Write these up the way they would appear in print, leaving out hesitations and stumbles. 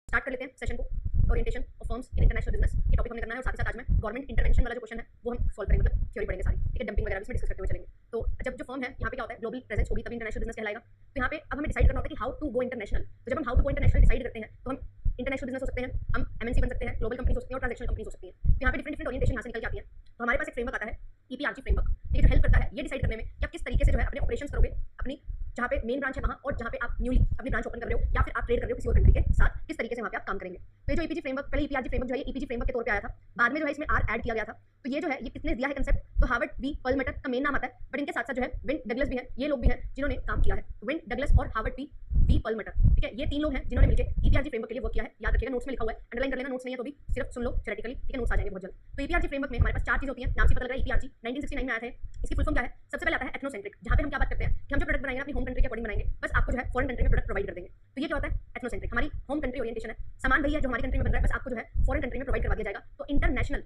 Start कर लेते हैं सेशन को। Orientation of firms in international business ये टॉपिक हमने करना है और साथ ही साथ आज मैं गवर्नमेंट इंटरवेंशन वाला जो क्वेश्चन है वो हम सॉल्व करेंगे, मतलब थ्योरी पढ़ेंगे सारी, ठीक है। डंपिंग वगैरह भी इसमें डिस्कस करते हुए चलेंगे। तो जब जो फर्म है यहाँ पे क्या होता है, ग्लोबल प्रेजेंस होगी तभी इंटरनेशनल बिजनेस कहलाएगा। तो यहाँ पे अब हमें डिसाइड करना होता है कि हाउ टू गो इंटरनेशनल। तो जब हम how to go international decide करते हैं तो हम इंटरनेशनल बिजनेस हो सकते हैं, हम एमएनसी बन सकते हैं, ग्लोबल कंपनीज हो सकती हैं और ट्रांजेक्शनल कंपनीज हो सकती हैं। तो यहाँ पे डिफरेंट डिफरेंट ओरिएंटेशन यहाँ से निकल के आती है। तो हमारे पास एक फ्रेमवर्क आता है ईपीआरजी फ्रेमवर्क, ये जो हेल्प करता है ये डिसाइड करने में कि आप किस तरीके से जो है अपने ऑपरेशंस करोगे, अपनी जहाँ पे मेन ब्रांच है वहाँ और जहाँ पे आप न्यूली अपनी ब्रांच ओपन कर रहे हो या फिर आप ट्रेड कर रहे हो किसी और कंट्री के साथ, किस तरीके से वहाँ पे आप काम करेंगे। तो ये जो ईपीजी फ्रेमवर्क, पहले ईपीआरजी फ्रेमवर्क जो है ईपीजी फ्रेमवर्क के तौर पे आया था, बाद में जो है इसमें आर ऐड किया गया था। तो ये जो है ये किसने दिया है कंसेप्ट, तो हार्वर्ड वी पर्लमेटर का मेन नाम आता है, बट इनके साथ साथ जो है विन डगलस भी है, ये लोग भी हैं जिन्होंने काम किया है, विन डगलस और हार्वर्ड वी पर्लमेटर, ठीक है। ये तीन लोग हैं जिन्होंने मिलकर ईपीआरजी फ्रेमवर्क के लिए वर्क किया है। याद रखिएगा, नोट्स में लिखा हुआ है, अंडरलाइन कर लेना, नोट्स नहीं है तो भी सिर्फ सुन लो थ्योरेटिकली, ठीक है, नोट्स आ जाएंगे बहुत जल्द। तो ईपीआरजी फ्रेमवर्क में हमारे पास चार चीज होती है, नाम से पता लग रहा है ईपीआरजी 1969 में आया था। इसकी फुल फॉर्म क्या है, सबसे पहले आता है एथनोसेंट्रिक, जहाँ पे हम क्या बात करते हैं कि हम जो प्रोडक्ट बनाएंगे अपनी होम कंट्री के अकॉर्डिंग बनाएंगे, बस आपको जो है फॉरेन कंट्री में प्रोडक्ट प्रोवाइड कर देंगे। तो ये क्या होता है एथनोसेंट्रिक, हमारी होम कंट्री ओरिएंटेशन है, सामान वही है जो हमारी कंट्री में बन रहा है, बस आपको जो है फॉरेन कंट्री में प्रोवाइड करवा दिया जाएगा। तो इंटरनेशनल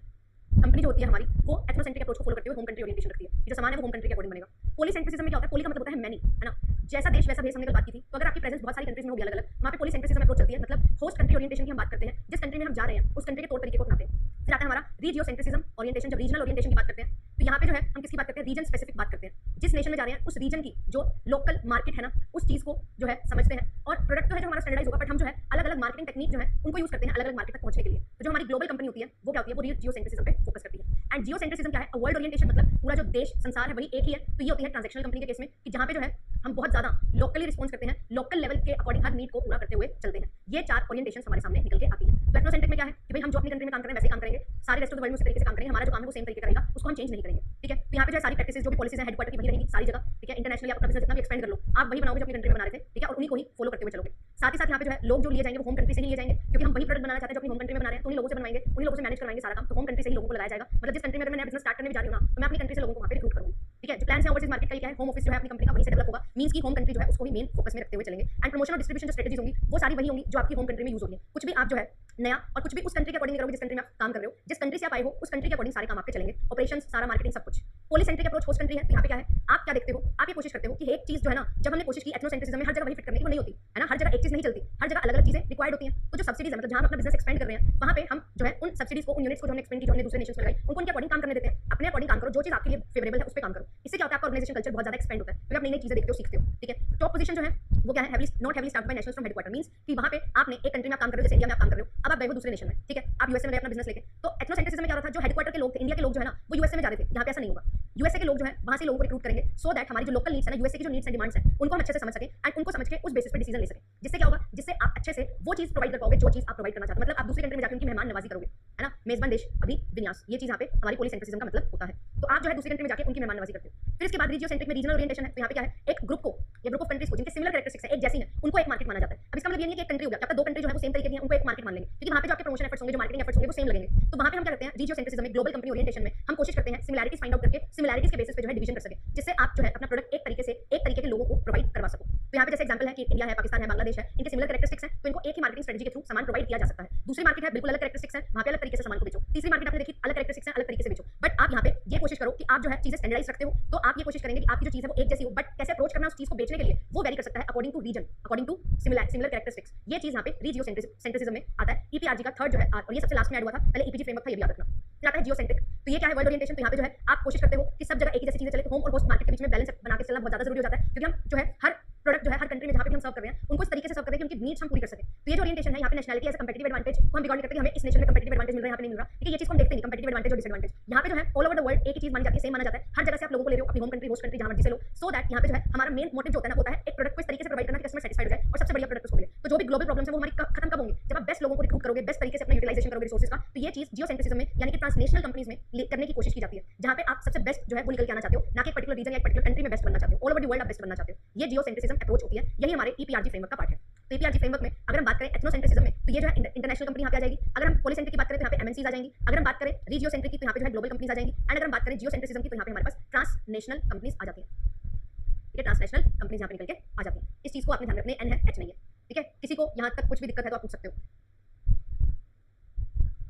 कंपनी जो होती है हमारी वो एथनोसेंट्रिक अप्रोच को फॉलो करते हुए होम कंट्री ओरिएंटेशन रखती है। ये जो सामान है वो होम कंट्री के अकॉर्डिंग बनेगा। पॉलीसेंट्रिसिज्म में क्या होता है, पॉली का मतलब होता है मैनी, है ना, जैसा देश वैसा भेष हमने कल बात की थी। तो अगर आपकी प्रेजेंस बहुत सारी कंट्रीज में होगी अलग अलग, वहाँ पे पॉलीसेंट्रिसिज्म अप्रोच चलती है, मतलब होस्ट कंट्री ओरिएंटेशन की हम बात करते हैं, जिस कंट्री में हम जा रहे हैं उस कंट्री के तौर तरीके को अपनाते हैं। फिर आता है हमारा रीजियोसेंट्रिसिज्म ओरिएंटेशन, जब रीजनल ओरिएंटेशन की बात करते हैं तो यहाँ पे जो है हम किसकी बात करते हैं, रीजन स्पेसिफिक बात करते हैं। जिस नेशन में जा रहे हैं उस रीजन की जो लोकल मार्केट है ना, उस चीज को जो है समझते हैं और प्रोडक्ट जो है जो हमारा स्टैंडर्डाइज होगा, बट हम जो है अलग अलग मार्केटिंग टेक्निक जो है उनको यूज करते हैं अलग अलग मार्केट तक पहुंचने के लिए। तो जो हमारी ग्लोबल कंपनी होती है वो क्या होती है, वो जियोसेंट्रिसिज्म पे फोकस करती है। एंड जियोसेंट्रिसिज्म क्या है, वर्ल्ड ओरिएंटेशन, मतलब पूरा जो देश संसार है वही एक ही है। तो ये होती है ट्रांजेक्शनल कंपनी के केस में, कि जहाँ पे जो है हम बहुत ज्यादा लोकली रिस्पॉन्स करते हैं, लोकल लेवल के अकॉर्डिंग हर नीड को पूरा करते हुए चलते हैं। ये चार ओरिएंटेशन हमारे सामने निकल के आती है। तो एथनोसेंट्रिक में क्या है कि भाई हम जो अपनी कंट्री में काम कर रहे हैं वैसे काम करेंगे, सारे रेस्ट ऑफ द वर्ल्ड में उसी तरीके से काम करेंगे, हमारा जो काम है वो सेम तरीके करेगा, उसको हम चेंज नहीं करेंगे, ठीक है। तो यहाँ पे जो है सारी प्रैक्टिसेस जो भी पॉलिसीज है हेडक्वार्टर की वही रहेगी सारी जगह, ठीक है। इंटरनेशनली आप अपना बिजनेस जितना भी एक्सपेंड कर लो, आप वही बनाओगे जो अपनी कंट्री में बना रहे थे, ठीक है, और उन्हीं को ही फॉलो करते हुए चलोगे। साथ ही साथ यहाँ पे जो है लोग जो लिए जाएंगे वो होम कंट्री से ही लिए जाएंगे, क्योंकि हम वही प्रोडक्ट बनाना चाहते हैं जो अपनी होम कंट्री में बना रहे हैं, तो उन्हीं लोगों से बनवाएंगे, उन्हीं लोगों से मैनेज करवाएंगे सारा काम। तो होम कंट्री से ही लोगों को लगाया जाएगा, मतलब जिस कंट्री में अगर मैं बिजनेस स्टार्ट करने भी जा रही हूँ ना, तो मैं अपनी कंट्री से लोगों को वहाँ पे रिक्रूट करूँगी, ठीक है। जो प्लान है ओवरसीज मार्केट का क्या है, होम ऑफिस जो है अपनी कंपनी का वहीं से डेवलप होगा, मींस की होम कंट्री जो है उसको ही मेन फोकस में रखते हुए चलेंगे। एंड प्रमोशन और डिस्ट्रीब्यूशन जो स्ट्रेटजीज होंगी वो सारी वही होंगी जो आपकी होम कंट्री में यूज होगी। कुछ भी आप जो है नया और कुछ भी उस कंट्री के अकॉर्डिंग करोगे जिस कंट्री में आप काम कर रहे हो, जिस कंट्री से आप आए हो उस कंट्री के अकॉर्डिंग सारे काम आपके चलेंगे, ऑपरेशंस सारा मार्केटिंग सब कुछ। पॉलीसेंट्रिक अप्रोच होस्ट कंट्री है, तो यहाँ पे क्या है, आप क्या देखते हो, आप ये कोशिश करते हो कि एक चीज जो है ना, जब हमने कोशिश की एथनोसेंट्रिसिज्म में हर जगह वही फिट करने की वो नहीं होती है ना, हर जगह एक चीज नहीं चलती, हर जगह अलग अलग चीजें रिक्वायर्ड होती हैं। तो जो सब्सिडीज है, मतलब जहाँ हम अपना बिजनेस एक्सपेंड कर रहे हैं वहाँ पे हम जो है उन सब्सिडीज को, उन यूनिट्स को जो हमने एक्सपेंड की, जो हमने दूसरे नेशंस में लगाई, उनको उनके अकॉर्डिंग काम करने देते हैं। अपने अकॉर्डिंग काम करो, जो चीज आपके लिए फेवरेबल है उस पर काम करो। इससे क्या होता है, आपका ऑर्गेनाइजेशन कल्चर बहुत ज्यादा एक्सपेंड होता है, क्योंकि आप नई नई चीजें देखते हो, सीखते हो, ठीक है। टॉप पोजीशन जो है वो क्या है, not heavily staffed by nationals from headquarter, means कि वहाँ पे आपने एक कंट्री में आप काम कर रहे हो, जैसे इंडिया में आप काम कर रहे हो, अब आप गए हो दूसरे नेशन में, ठीक है, आप यूएसए में गए अपना बिजनेस लेके। तो एथनोसेंट्रिसिज्म में क्या होता था, जो हेडक्वार्टर के लोग थे, इंडिया के लोग जो है ना वो यूएसए में जा रहे थे, यहाँ पे ऐसा नहीं होगा। यूएसए के लोग जो है वहाँ से लोगों को रिक्रूट करेंगे, सो दैट हमारी जो लोकल नीड्स है ना, यूएसए की जो नीड्स एंड डिमांड्स है उनको हम अच्छे से समझ सके एंड उनको समझ के उस बेसिस पे डिसीजन ले सके। जिससे क्या होगा, जिससे आप अच्छे से वो चीज प्रोवाइड कर पाओगे जो चीज आप प्रोवाइड करना चाहते हो। मतलब आप दूसरी कंट्री में जाकर उनकी मेहमान नवाजी करोगे, है ना, मेजबान देश अभी विन्यास, ये चीज यहाँ पे हमारी पॉलीसेंट्रिसिज्म का मतलब होता है। तो आप जो है दूसरी कंट्री में जाकर उनकी मेहमान नवाजी करते हो। फिर इसके बाद रीजियोसेंट्रिक में रीजनल ओरिएंटेशन है, तो यहाँ पे क्या है, एक ग्रुप को या ग्रुप ऑफ कंट्रीज को जिनके सिमिलर कैरेक्टरिस्टिक्स है, एक जैसी है, उनको एक मार्केट माना जाता है। अब इसका मतलब ये नहीं कि एक कंट्री हो गया, आपका दो कंट्री जो है वो सेम तरीके की है, उनको एक मार्केट मान लेंगे, क्योंकि वहाँ पे जो आपके प्रमोशन एफर्ट्स होंगे, जो मार्केटिंग एफर्ट्स होंगे वो सेम लगेंगे। तो वहाँ पे हम क्या करते हैं, रीजियोसेंट्रिसिज्म में, ग्लोबल कंपनी ओरिएंटेशन में हम कोशिश करते हैं सिमिलैरिटीज फाइंड आउट करके सिमिलैरिटीज के बेसिस पे जो है डिवीजन कर सके, जिससे आप जो है अपना प्रोडक्ट एक तरीके के लोगों को प्रोवाइड करवा सको। तो यहाँ पे जैसे एग्जांपल है कि इंडिया है, पाकिस्तान है, बांग्लादेश है, इनके सिमिलर कैरेक्टरिस्टिक्स हैं, तो इनको एक ही मार्केटिंग स्ट्रेटजी के थ्रू सामान प्रोवाइड किया जा सकता है। दूसरी मार्केट है बिल्कुल अलग कैरेक्टरिस्टिक्स है, वहाँ पे अलग तरीके से सामान को बेचो। तीसरी मार्केट आपने देखी अलग कैरेक्टरिस्टिक्स है, अलग तरीके से बेचो। बट आप यहाँ पे ये कोशिश करो कि आप जो है चीजें स्टैंडर्डाइज रखते हो, तो आप ये कोशिश करेंगे कि आपकी जो चीज है वो एक जैसी हो, बट कैसे अप्रोच करना है उस चीज को बेचने के लिए वो वेरी कर सकता है according to region, according to similar characteristics. ये चीज यहाँ पे रीजियोसेंट्रिसिज्म में आता है। ईपीआरजी का थर्ड जो है और ये सबसे लास्ट में ऐड हुआ था, पहले ईपीजी फ्रेमवर्क था, ये भी याद रखना। फिर आता है जियोसेंट्रिक, तो ये क्या है, वर्ल्ड ओरिएंटेशन। तो यहाँ पे जो है आप कोशिश करते हो कि सब जगह एक ही जैसी चीजें चले, तो होम और होस्ट मार्केट के बीच में बैलेंस बना के चलना बहुत ज्यादा जरूरी हो जाता है, क्योंकि हम जो है हर प्रोडक्ट जो है हर कंट्री में जहाँ पे भी हम सर्व कर रहे हैं उनको इस तरीके से सर्व कर रहे हैं कि उनकी नीड्स हम पूरी कर सकें। तो ये जो ओरिएंटेशन है, यहाँ पे नेशनलिटी एज कंपेटिटिव एडवांटेज को हम बिगॉड करते हैं, हमें इस नेशन में कंपेटिटिव एडवांटेज मिल रहा है, यहाँ पे नहीं मिल रहा, ठीक है। ये चीज को हम देखते नहीं, कंपेटिटिव एडवांटेज और डिसएडवांटेज। यहाँ पे जो है ऑल ओवर द वर्ल्ड एक ही चीज मानी जाती है, सेम माना जाता है, हर जगह से आप लोगों को ले रहे हो, अपनी होम कंट्री, होस्ट कंट्री, जहाँ मर्जी से लो, सो दैट यहाँ पे जो है हमारा मेन मोटिव जो होता है ना, होता है एक प्रोडक्ट को इस तरीके से प्रोवाइड करना कि कस्टमर सेटिस्फाइड हो जाए और सबसे बढ़िया प्रोडक्ट उसको मिले। तो जो भी ग्लोबल प्रॉब्लम्स है वो हमारी खत्म कब होंगी, जब आप बेस्ट लोगों को रिक्रूट करोगे, बेस्ट तरीके से अपना यूटिलाइजेशन करोगे रिसोर्सेज का। तो ये चीज जियोसेंट्रिसिज्म में यानी कि ट्रांसनेशनल कंपनीज में करने की कोशिश की जाती है, जहाँ पे आप सबसे बेस्ट जो है वो निकल के आना चाहते हो, ना कि एक पर्टिकुलर रीजन या एक पर्टिकुलर कंट्री में बेस्ट बनना चाहते हो, ऑल ओवर द वर्ल्ड आप बेस्ट बनना चाहते हो। ये जियोसेंट्रिसिज्म अप्रोच होती है, यही हमारे ईपीआरजी फ्रेमवर्क का पार्ट है। तो ईपीआरजी फ्रेमवर्क में अगर हम बात करें एथनोसेंट्रिसिज्म में, तो ये जो है इंटरनेशनल कंपनी यहाँ पे आ जाएगी। अगर हम पॉलीसेंट्रिक की बात करें तो यहाँ पे एमएनसीज आ जाएंगी। अगर हम बात करें रीजियोसेंट्रिक की तो यहाँ पे जो है ग्लोबल कंपनीज आ जाएंगी। एंड अगर हम बात करें जियोसेंट्रिसिज्म की तो यहाँ पे हमारे पास ट्रांसनेशनल कंपनीज आ जाती है, ठीक है। ट्रांसनेशनल कंपनीज यहाँ पे निकल के आ जाती है। इस चीज को आपने ध्यान रखना है, एन है, एच नहीं है, ठीक है। किसी को यहाँ तक कुछ भी दिक्कत है तो आप पूछ सकते हो।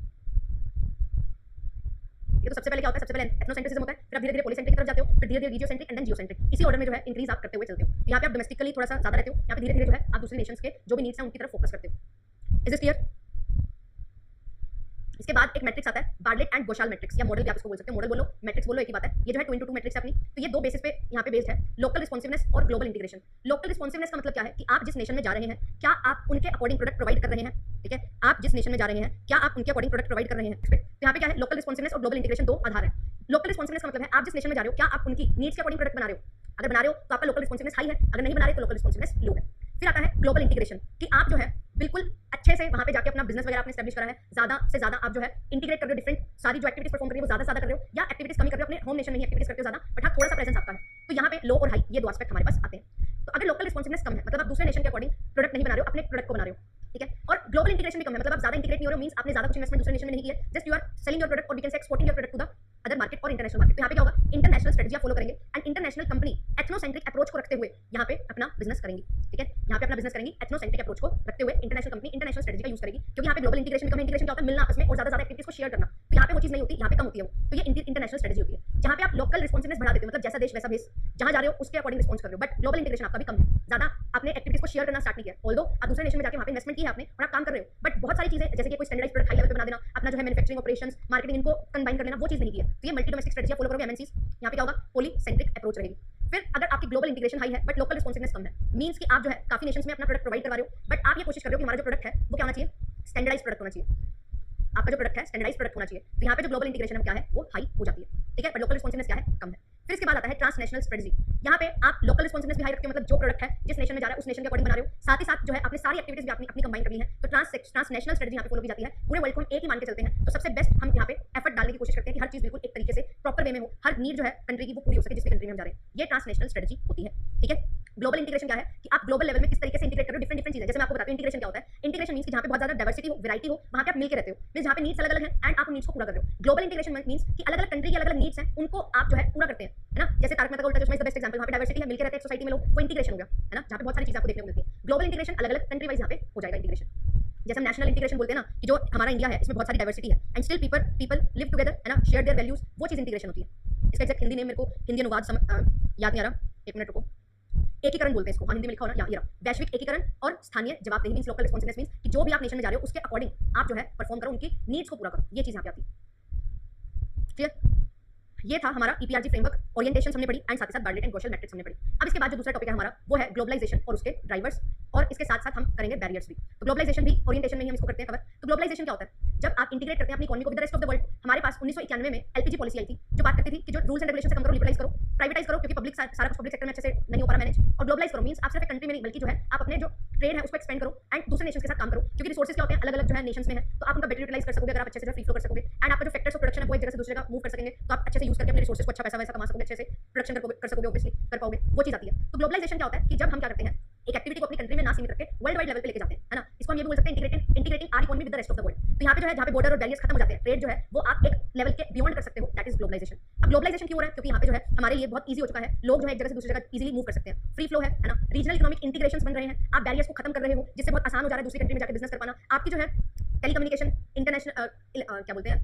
ये तो सबसे पहले क्या होता है, सबसे पहले एथनोसेंट्रिसिज्म होता है, फिर आप धीरे धीरे पॉलीसेंट्रिक की तरफ जाते हो, फिर धीरे धीरे रीजियोसेंट्रिक एंड देन जियोसेंट्रिक, इसी ऑर्डर में जो है इंक्रीज आप करते हुए चलते हो। यहाँ पे आप डोमेस्टिकली थोड़ा सा ज्यादा रहते हो, यहाँ पे धीरे धीरे जो है आप दूसरे नेशंस के जो भी नीड्स हैं उनकी तरफ फोकस करते हो। Is this clear? इसके बाद एक मैट्रिक्स आता है बार्टलेट एंड गोशाल मैट्रिक्स, या मॉडल भी आप इसको बोल सकते हो, मॉडल बोलो मैट्रिक्स बोलो एक ही बात है। ये जो है 2 into 2 मैट्रिक्स है अपनी, तो ये दो बेसिस पे यहाँ पे बेस्ड है, लोकल रिस्पॉन्सिवनेस और ग्लोबल इंटीग्रेशन। लोकल रिस्पॉन्सिवनेस का मतलब क्या है कि आप जिस नेशन में जा रहे हैं क्या आप उनके अकॉर्डिंग प्रोडक्ट प्रोवाइड कर रहे हैं, ठीक है, आप जिस नेशन में जा रहे हैं क्या आप उनके अकॉर्डिंग प्रोडक्ट प्रोवाइड कर रहे हैं। तो यहाँ पे क्या है, लोकल रिस्पॉन्सिवनेस और ग्लोबल इंटीग्रेशन दो आधार है। लोकल रिस्पॉन्सिवनेस का मतलब है आप जिस नेशन में जा रहे हो क्या आप उनकी नीड्स के अकॉर्डिंग प्रोडक्ट बना रहे हो, अगर बना रहे हो तो आपका लोकल रिस्पॉन्सिवनेस हाई है, अगर नहीं बना रहे तो लोकल रिस्पॉन्सिवनेस लो है। फिर आता है ग्लोबल इंटीग्रेशन कि आप जो है बिल्कुल अच्छे से वहाँ पे जाके अपना बिजनेस वगैरह आपने एस्टैब्लिश करा है, ज़्यादा से ज़्यादा आप जो है इंटीग्रेट कर रहे हो, डिफरेंट सारी जो एक्टिविटीज परफॉर्म कर रहे हो वो ज़्यादा कर रहे हो, या एक्टिविटीज कमी कर रहे हो, अपने होम नेशन में ही एक्टिविटीज करते हो ज़्यादा, बट हाँ थोड़ा सा प्रेजेंस आपका है। तो यहाँ पे लो और हाई ये दो एस्पेक्ट हमारे पास आते हैं। तो अगर लोकल रिस्पॉन्सिवनेस कम है मतलब आप दूसरे नेशन के अकॉर्डिंग प्रोडक्ट नहीं बना रहे हो, अपने प्रोडक्ट को बना रहे हो, ठीक है, और ग्लोबल इंटीग्रेशन भी कम है मतलब आप ज़्यादा इंटीग्रेट नहीं हो रहे हो, मींस आपने ज़्यादा कुछ इन्वेस्टमेंट दूसरे नेशन में नहीं किया, just you are selling your product और we can say exporting your product to the other market और इंटरनेशनल मार्केट। तो यहाँ पे क्या होगा, इंटरनेशनल स्ट्रेटजी फॉलो करेंगे and international company ethnocentric approach को रखते हुए यहाँ पे अपना बिजनेस करेंगी, ठीक है, यहाँ पे अपना बिजनेस करेंगी एथनोसेंट्रिक अप्रोच को रखते हुए। इंटरनेशनल कंपनी इंटरनेशनल स्ट्रेटजी का यूज करेगी, क्योंकि यहाँ पे ग्लोबल इंटीग्रेशन में कम है, इंटीग्रेशन क्या होता है मिलना आपस में और ज़्यादा एक्टिविटीज को शेयर करना, तो यहाँ पे वो चीज़ नहीं होती, यहाँ पे कम होती है वो। तो ये इंटरनेशनल स्ट्रेटजी होती है जहाँ पे आप लोकल रिस्पॉन्सिवनेस बढ़ा देते हो, मतलब जैसा देश वैसा भेस, जहाँ जा रहे हो उसके अकॉर्डिंग रिस्पॉन्स कर रहे हो, बट ग्लोबल इंटीग्रेशन आपका भी कम है, ज़्यादा आपने एक्टिविटीज को शेयर करना स्टार्ट नहीं किया, ऑल्दो आप दूसरे नेशन में जाके वहाँ पे इन्वेस्टमेंट की है आपने और आप काम कर रहे हो, बट बहुत सारी चीजें जैसे कि कोई स्टैंडर्डाइज्ड प्रोडक्ट हाई लेवल पे बना देना, अपना जो है मैन्युफैक्चरिंग ऑपरेशंस मार्केटिंग इनको कंबाइन कर लेना, वो चीज़ नहीं किया। तो ये मल्टी डोमेस्टिक स्ट्रेटजी फॉलो करोगे एमएनसीज, यहाँ पे क्या होगा पॉलीसेंट्रिक अप्रोच रहेगी। फिर अगर आपकी ग्लोबल इंटीग्रेशन हाई है बट लोकल रिस्पॉन्सिवनेस कम है, मींस कि आप जो है काफी नेशंस में अपना प्रोडक्ट प्रोवाइड करवा रहे हो, बट आप ये कोशिश कर रहे हो कि हमारा जो प्रोडक्ट है वो क्या होना चाहिए, स्टैंडर्डाइज्ड प्रोडक्ट होना चाहिए, आपका जो प्रोडक्ट है स्टैंडर्डाइज्ड प्रोडक्ट होना चाहिए। तो यहाँ पे जो ग्लोबल इंटीग्रेशन है क्या है वो हाई हो जाती है, ठीक है, बट लोकल रिस्पॉन्सिवनेस क्या है कम है। फिर इसके बाद आता है ट्रांसनेशनल स्ट्रेटजी, यहाँ पे आप लोकल रिस्पॉन्सिवनेस भी हाई रखते हो, मतलब जो प्रोडक्ट है जिस नेशन में जा रहा है उस नेशन के अकॉर्डिंग बना रहे हो, साथ ही साथ जो है अपनी सारी एक्टिविटीज भी अपनी कंबाइन करनी है, तो ट्रांसनेशनल स्ट्रेटजी यहाँ पे फॉलो की जाती है। पूरे वर्ल्ड को हम एक ही मान के चलते हैं, तो सबसे बेस्ट हम यहाँ पे एफर्ट डालने की कोशिश करते हैं कि हर चीज बिल्कुल एक तरीके से प्रॉपर वे में हो, हर नीड जो है कंट्री की वो पूरी हो सके जिस कंट्री में हम जा रहे हैं, ये ट्रांसनेशनल स्ट्रेटजी होती है, ठीक है। ग्लोबल इंटीग्रेशन क्या है कि आप ग्लोबल लेवल में किस तरीके से इंटीग्रेट करो डिफरेंट चीजें, जैसे मैं आपको बताता हूं इंटीग्रेशन क्या होता है। इंटीग्रेशन मींस कि जहां पे बहुत ज्यादा डाइवर्सिटी हो, वैरायटी हो, वहां पे आप मिलकर रहते हो, मींस जहां पे नीड्स अलग-अलग हैं एंड आप उन नीड्स को पूरा कर रहे हो। ग्लोबल इंटीग्रेशन मींस कि अलग-अलग कंट्री की अलग-अलग नीड्स हैं, उनको आप जो है पूरा करते हैं, है ना। जैसे तारक मेहता का उल्टा चश्मा इज द बेस्ट एग्जांपल, वहां पे डाइवर्सिटी है, मिलकर रहते हैं सोसाइटी में लोग, वो इंटीग्रेशन हो गया, है ना, जहां पे बहुत सारी चीजें आपको देखने को मिलती है। ग्लोबल इंटीग्रेशन अलग-अलग कंट्री वाइज यहां पे हो जाएगा इंटीग्रेशन। जैसे हम नेशनल इंटीग्रेशन बोलते हैं ना कि जो हमारा इंडिया है इसमें बहुत सारी डाइवर्सिटी है and still people live together, है ना, शेयर देयर वैल्यूज, वो चीज इंटीग्रेशन होती है। इसका एग्जैक्ट हिंदी नेम मेरे को हिंदी अनुवाद याद नहीं आ रहा, एक मिनट रुको, एकीकरण बोलते हैं इसको, हिंदी में लिखा हो ना, ये रहा, वैश्विक एकीकरण और स्थानीय जवाबदेही मींस लोकल रिस्पॉन्सिवनेस मींस कि जो भी आप नेशन में जा रहे हो उसके अकॉर्डिंग आप जो है परफॉर्म करो, उनकी नीड्स को पूरा करो, ये चीज यहाँ पे आती है, क्लियर। ये था हमारा ईपीआरजी फ्रेमवर्क, ओरिएंटेशन हमने पढ़ी एंड साथ ही साथ बार्टलेट एंड गोशल मैट्रिक्स हमने पढ़ी। अब इसके बाद जो दूसरा टॉपिक है हमारा वो है ग्लोबलाइजेशन और उसके ड्राइवर्स, और इसके साथ साथ हम करेंगे बैरियर्स भी। तो ग्लोबलाइजेशन भी ओरिएंटेशन में ही हम इसको करते हैं कवर। तो ग्लोबलाइजेशन क्या होता है, जब आप इंटीग्रेट करते हैं अपनी इकोनॉमी को with the rest of the world. हमारे पास 1991 में एलपीजी पॉलिसी आई थी जो बात करती थी कि जो रूल्स एंड रेगुलेशन से कम करो, लिबरलाइज करो, प्राइवेटाइज करो, क्योंकि पब्लिक सारा कुछ पब्लिक सेक्टर में अच्छे से नहीं हो पा रहा मैनेज, और ग्लोबलाइज करो मींस आप सिर्फ कंट्री में नहीं बल्कि जो है आप अपने जो ट्रेड है उसको एक्सपेंड करो एंड दूसरे नेशंस के साथ काम करो, क्योंकि रिसोर्सेज क्या होते हैं अलग-अलग जो है नेशंस में है, तो आप उनका बेटर यूटिलाइज कर सकोगे अगर आप अच्छे से फ्री फ्लो कर सकोगे एंड आपका जो फैक्टर्स ऑफ प्रोडक्शन है वो एक जगह से दूसरे जगह मूव कर सकेंगे, तो आप अच्छे से यूज करके अपने रिसोर्सेज को अच्छा पैसा वैसा कमा सकोगे, अच्छे से प्रोडक्शन कर सकोगे, ऑब्वियसली कर पाओगे, वो चीज आती है। तो ग्लोबलाइजेशन क्या होता है कि जब हम क्या करते हैं एक एक्टिविटी को अपनी कंट्री में ना सीमित रखके वर्ल्ड वाइड लेवल पे लेके जाते हैं, है ना, इसको हम ये भी बोल सकते हैं integrating our economy with the rest of the world. तो यहाँ पे जो है जहाँ पे बॉर्डर और बैरियर्स खत्म हो जाते हैं, ट्रेड जो है वो आप एक लेवल के बियॉन्ड कर सकते हो, दैट इज ग्लोबलाइजेशन। अब ग्लोबलाइजेशन क्यों हो रहा है, क्योंकि यहाँ पे जो है हमारे लिए बहुत ईजी हो चुका है, लोग जो है एक जगह से दूसरी जगह इजीली मूव कर सकते हैं, फ्री फ्लो है ना, रीजनल इकोनॉमिक इंटीग्रेशंस बन रहे हैं, आप बैरियर्स को खत्म कर रहे हो जिससे बहुत आसान हो जा रहा है दूसरी कंट्री में जाकर बिजनेस कर पाना। आपकी जो है टेलीकम्युनिकेशन इंटरनेशनल क्या बोलते हैं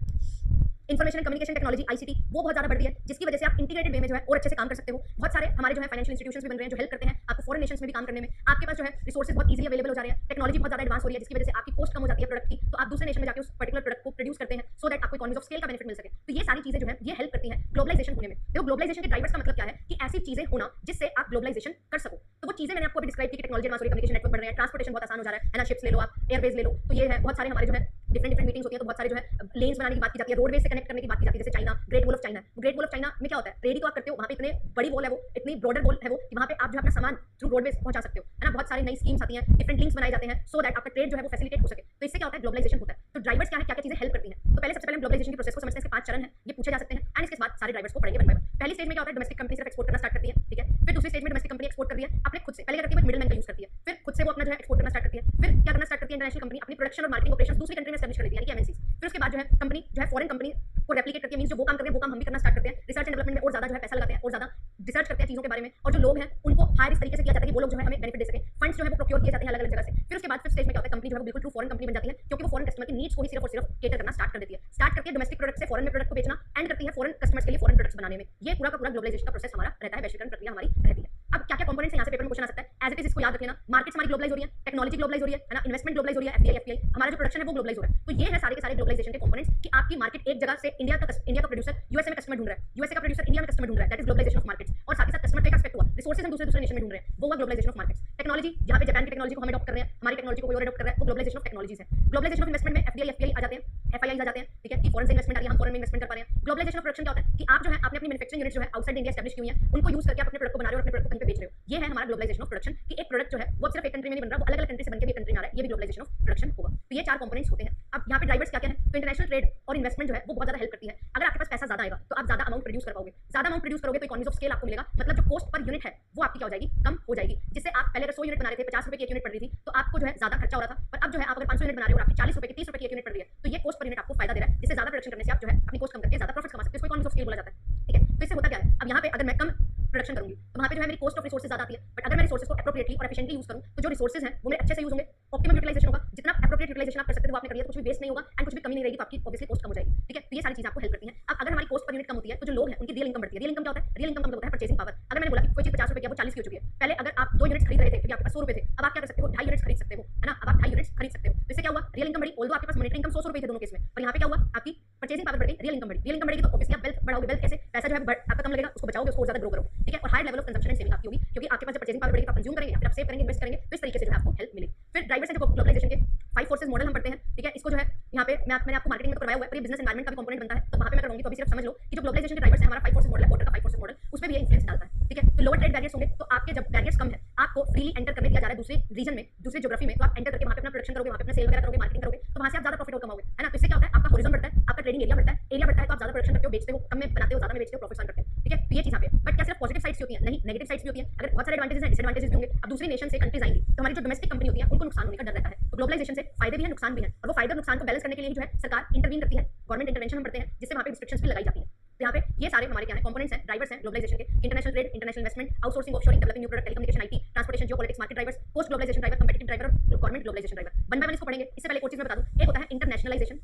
information and communication technology ICT वो बहुत ज़्यादा बढ़ रही है, जिसकी वजह से आप इंटीग्रेटेड वे में जो है और अच्छे से काम कर सकते हो। बहुत सारे हमारे जो है फाइनेंशियल इंस्टीट्यूशंस भी बन रहे हैं जो हेल्प करते हैं आपको फॉरेन नेशंस में भी काम करने में। आपके पास जो है रिसोर्सेज बहुत इजीली अवेलेबल हो जा रहे हैं, टेक्नोलॉजी बहुत ज़्यादा एडवांस हो रही है, जिसकी वजह से आपकी कॉस्ट कम हो जाती है प्रोडक्ट की, तो आप दूसरे नेशन में जाकर उस पर्टिकुलर प्रोडक्ट को प्रोड्यूस करते हैं सो दैट आपको इकोनॉमीज ऑफ स्केल का बेनिफिट मिल सके। तो ये सारी चीजें जो है ये हेल्प करती हैं ग्लोबलाइजेशन होने में। देखो ग्लोबलाइजेशन के ड्राइवर्स का मतलब क्या है कि ऐसी चीजें होना जिससे आप ग्लोबलाइजेशन कर सको। तो वो चीजें मैंने आपको अभी डिस्क्राइब की कि टेक्नोलॉजी एडवांस हो रही है, कम्युनिकेशन नेटवर्क बढ़ रहे हैं, ट्रांसपोर्टेशन बहुत आसान हो जा रहा है ना, शिप्स ले लो आप, एयरवेज ले लो, तो ये है बहुत सारे हमारे जो है डिफरेंट मीटिंग्स होती है, तो बहुत सारे जो है लेन्स बनाने की बात की जाती है, रोडवेज से कनेक्ट करने की बात की जाती है, जैसे China great wall of China. Great wall of China में क्या होता है, ट्रेड ही तो आप करते हो, वहाँ पे इतने बड़ी वॉल है, वो इतनी ब्रॉडर वॉल है वो कि वहाँ पे आप जो अपना सामान थ्रू रोडवेज पहुंचा सकते हो, है ना। बहुत सारी नई स्कीम्स आती हैं, डिफरेंट लिंक्स बनाए जाते हैं सो दैट आपका ट्रेड जो है वो फैसिलिटेट हो सके। तो इससे क्या होता है ग्लोबलाइजेशन होता है। तो ड्राइवर्स क्या है, क्या क्या चीजें हेल्प करती हैं, तो पहले सबसे पहले ग्लोबलाइजेशन की प्रोसेस को समझते हैं, इसके 5 चरण हैं, ये पूछे जा सकते हैं एंड इसके बाद सारे ड्राइवर्स को पढ़ेंगे वन बाय वन। पहली स्टेज में क्या होता है, डोमेस्टिक कंपनी सिर्फ एक्सपोर्ट करना स्टार्ट करती है, ठीक है। फिर दूसरी स्टेज में डोमेस्टिक कंपनी एक्सपोर्ट कर रही है अपने खुद से, पहले क्या करती है मिडलमैन का यूज करती है, फिर खुद से वो अपना जो है एक्सपोर्ट करना स्टार्ट करती है, फिर क्या करना स्टार्ट करती है इंटरनेशनल कंपनी अपनी प्रोडक्शन और मार्केटिंग ऑपरेशंस दूसरी कंट्री में एस्टैब्लिश कर लेती है, यानी कि एमएनसीज। फिर उसके बाद जो है कंपनी जो है फॉरेन कंपनी को रेप्लिकेट करती है, मींस जो वो काम कर रहे हैं वो काम हम भी करना स्टार्ट करते हैं, रिसर्च एंड डेवलपमेंट में और ज्यादा जो है पैसा लगाते हैं और ज्यादा रिसर्च करते हैं चीजों के बारे में, और जो लोग हैं उनको हायर इस तरीके से किया जाता है कि वो लोग जो है हमें बेनिफिट दे सके, फंड्स जो है वो प्रोक्योर किए जाते हैं अलग-अलग जगह से। फिर उसके बाद फिर स्टेज में क्या होता है, कंपनी जो है बिल्कुल ट्रू फॉरेन कंपनी बन जाती है, क्योंकि वो फॉरेन कस्टमर की नीड्स को ही सिर्फ और सिर्फ केटर करना स्टार्ट कर देती है, स्टार्ट करके डोमेस्टिक प्रोडक्ट से फॉरेन में प्रोडक्ट को बेचना एंड करती है फॉरेन कस्टमर्स के लिए फॉरेन प्रोडक्ट्स बनाने में। ये पूरा का पूरा ग्लोबलाइजेशन का प्रोसेस हमारा रहता है, वैश्वीकरण प्रक्रिया हमारी रहती है। अब क्या क्या कंपोनेंट्स यहाँ से पेपर में क्वेश्चन आ सकता है, एज इट इज इसको याद रख लेना। मार्केट्स हमारी ग्लोबलाइज हो रही है, टेक्नोलॉजी ग्लोबलाइज हो रही है ना, इन्वेस्टमेंट ग्लोबलाइज हो रही है, एफडीआई एफपीआई, हमारा जो प्रोडक्शन है वो ग्लोबलाइज हो रहा है। तो ये है सारे के सारे ग्लोबलाइजेशन के कंपोनेंट्स कि आपकी मार्केट एक जगह से इंडिया का प्रोड्यूसर यूएसए में कस्टमर ढूंढ रहा है, यूएसए का प्रोड्यूसर इंडिया में कस्टमर ढूंढ रहा है, that is globalisation of markets. और साथ ही साथ कस्टमर का एक एस्पेक्ट हुआ, रिसोर्सेज हम दूसरे नेशन में ढूंढ रहे हैं, वो हुआ ग्लोबलाइजेशन ऑफ मार्केट्स। टेक्नोलॉजी, जहाँ पे जापान की टेक्नोलॉजी को हम अडॉप्ट कर रहे हैं, हमारी टेक्नोलॉजी को कोई और अडॉप्ट कर रहा है, वो ग्लोबलाइजेशन ऑफ टेक्नोलॉजीज है। ग्लोबलाइजेशन ऑफ इन्वेस्टमेंट में एफडीआई एफपीआई आ जाते हैं, एफआईआई आ जाते हैं, ठीक है, कि फॉरेन से इन्वेस्टमेंट आ रही है, हम फॉरेन में इन्वेस्टमेंट कर पा रहे हैं। ग्लोबलाइजेशन ऑफ प्रोडक्शन क्या होता है कि आप जो है आपने अपनी मैन्युफैक्चरिंग यूनिट जो है आउटसाइड इंडिया एस्टैब्लिश की हुई है, उनको यूज करके आप अपने प्रोडक्ट को बना रहे हो और अपने प्रोडक्ट को कहीं पे बेच रहे हो। ये है हमारा ग्लोबलाइजेशन ऑफ प्रोडक्शन कि एक प्रोडक्ट जो है वो सिर्फ एक कंट्री में नहीं बन रहा, वो अलग अलग कंट्री से बनकर भी एक कंट्री में आ रहा है, ये भी ग्लोबलाइजेशन ऑफ प्रोडक्शन होगा। तो ये चार कंपोनेंट्स होते हैं। अब यहाँ पे ड्राइवर्स क्या क्या है, तो इंटरनेशनल ट्रेड और इन्वेस्टमेंट जो है वो बहुत ज्यादा हेल्प करती है। अगर आपके पास पैसा ज्यादा आएगा तो आप ज्यादा अमाउंट प्रोड्यूस कर पाओगे, ज्यादा अमाउंट प्रोड्यूस करोगे तो इकोनॉमीज ऑफ स्केल आपको मिलेगा, मतलब जो कॉस्ट पर यूनिट है वो आपकी क्या हो जाएगी, कम हो जाएगी। जिससे आप पहले अगर 100 यूनिट बना रहे थे, 50 रुपए की एक यूनिट पड़ रही थी, तो आपको जो है ज्यादा खर्चा हो रहा था, पर अब जो है आप अगर 500 यूनिट बना रहे हो और आपकी 40 रुपए की 30 रुपए की एक यूनिट पड़ रही है, तो ये कॉस्ट पर यूनिट आपको फायदा दे रहा है, जिससे ज्यादा प्रोडक्शन करने से आप जो है अपनी कॉस्ट कम करके ज्यादा प्रॉफिट कमा सकते हो। इसको इकोनॉमीज ऑफ स्केल बोला जाता है, ठीक है। तो इससे होता क्या है, अब यहाँ पे अगर मैं कम प्रोडक्शन करूंगी तो वहाँ पे जो है मेरी कॉस्ट ऑफ रिसोर्सेज ज्यादा आती है, बट अगर मैं रिसोर्सेज को एप्रोप्रिएटली और एफिशिएंटली यूज करूं तो जो रिसोर्सेज हैं वो मेरे अच्छे से यूज होंगे, ऑप्टिमम यूटिलाइजेशन होगा। जितना एप्रोप्रिएट यूटिलाइजेशन आप कर सकते हो वो आपने कर लिया, तो कुछ भी वेस्ट नहीं होगा एंड कुछ भी कमी नहीं रहेगी, तो आपकी ऑब्वियसली कॉस्ट कम हो जाएगी, ठीक है। तो ये सारी चीजें आपको हेल्प करती हैं। अब अगर हमारी कॉस्ट पर यूनिट कम होती है तो जो लोग हैं उनकी रियल इनकम बढ़ती है। रियल इनकम क्या होता है, रियल इनकम का मतलब होता है परचेसिंग पावर। अगर मैंने बोला कि कोई चीज 50 रुपए की है वो 40 की हो चुकी है, पहले अगर आप 2 यूनिट्स खरीद रहे थे क्योंकि आपके पास 100 रुपए थे, अब आप क्या कर सकते हो, 2.5 यूनिट्स खरीद सकते हो, है ना। अब आप 2.5 यूनिट्स खरीद सकते हो, तो इससे क्या हुआ, रियल इनकम बढ़ी। ऑल्दो आपके पास मॉनेटरी इनकम 100 रुपए थे दोनों केस में, पर यहाँ पे क्या हुआ, आपकी परचेसिंग पावर बढ़ गई, रियल इनकम बढ़ी। रियल इनकम बढ़ेगी तो ऑब्वियसली आप वेल्थ बढ़ाओगे, वेल्थ कैसे, पैसा जो है आपका कम लगेगा, उसको बचाओगे, उसको ज्यादा ग्रो करोगे, ठीक है। और high level of consumption and saving आपकी होगी, क्योंकि आपके पास जब परचेसिंग पावर बढ़ेगी तो आप कंज्यूम करेंगे, फिर आप सेव करेंगे, इन्वेस्ट करेंगे, तो इस तरीके से जो है आपको हेल्प मिलेगी। फिर ड्राइवर्स हैं जो ग्लोबलाइजेशन के 5 फोर्सेस मॉडल हम पढ़ते हैं, ठीक है। इसको जो है यहाँ पे मैंने आपको मार्केटिंग में तो करवाया हुआ है, पर ये बिजनेस एनवायरनमेंट का भी कंपोनेंट बनता है, तो वहाँ पे मैं करूँगी। तो अभी सिर्फ समझ लो कि जो ग्लोबलाइजेशन के ड्राइवर्स है, हमारा 5 फोर्सेस मॉडल है, पोर्टर का 5 फोर्सेस मॉडल, उसमें भी ये इन्फ्लुएंस डालता है, ठीक है। तो लोअर ट्रेड बैरियर्स होंगे, तो आपके जब बैरियर्स कम है, आपको फ्रीली एंटर करने दिया जा रहा है दूसरे रीजन में, दूसरे ज्योग्राफी में, तो आप एंटर करके वहाँ पे अपना प्रोडक्शन करोगे, वहाँ पे अपना सेल वगैरह करोगे, मार्केटिंग करोगे, तो वहाँ से आप ज्यादा प्रॉफिट कमाओगे, है ना। तो इससे क्या होता है, आपका हॉरिजॉन बढ़ता है, आपका ट्रेडिंग एरिया बढ़ता है, एरिया बढ़ता है तो आप ज्यादा प्रोडक्शन करते हो, बेचते हो, कम में बनाते हो, ज्यादा में बेचते हो, प्रॉफिट अर्न करते हो, ठीक है। तो ये चीज यहाँ पे, बट क्या सिर्फ पॉजिटिव साइड्स होती है, नहीं, नेगेटिव साइड्स भी होती है। अगर बहुत सारे एडवांटेजेस हैं, डिसएडवांटेजेस भी होंगे। अब दूसरी नेशन से कंट्रीज आएंगी तो हमारी जो डोमेस्टिक कंपनी होती है उनको नुकसान होने का डर रहता है। तो ग्लोबलाइजेशन से फायदे भी हैं, नुकसान भी हैं, और वो फायदे और नुकसान को बैलेंस करने के लिए जो है सरकार इंटरवीन करती है, गवर्नमेंट इंटरवेंशन हम करते हैं, जिससे वहाँ पे रिस्ट्रिक्शंस भी लगाई जाती है। तो यहाँ पे ये सारे हमारे क्या है, कंपोनेंट्स हैं, ड्राइवर्स हैं ग्लोबलाइजेशन के, international trade, international investment, outsourcing, offshoring, developing new product, telecommunication, IT, transportation, geopolitics, market drivers, post globalization driver, competitive driver और government globalization driver. One by one इसको पढ़ेंगे। इससे पहले एक और चीज मैं बता दूं, एक होता है इंटरनेशनलाइजेशन,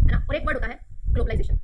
है ना, और एक वर्ड होता है ग्लोबलाइजेशन।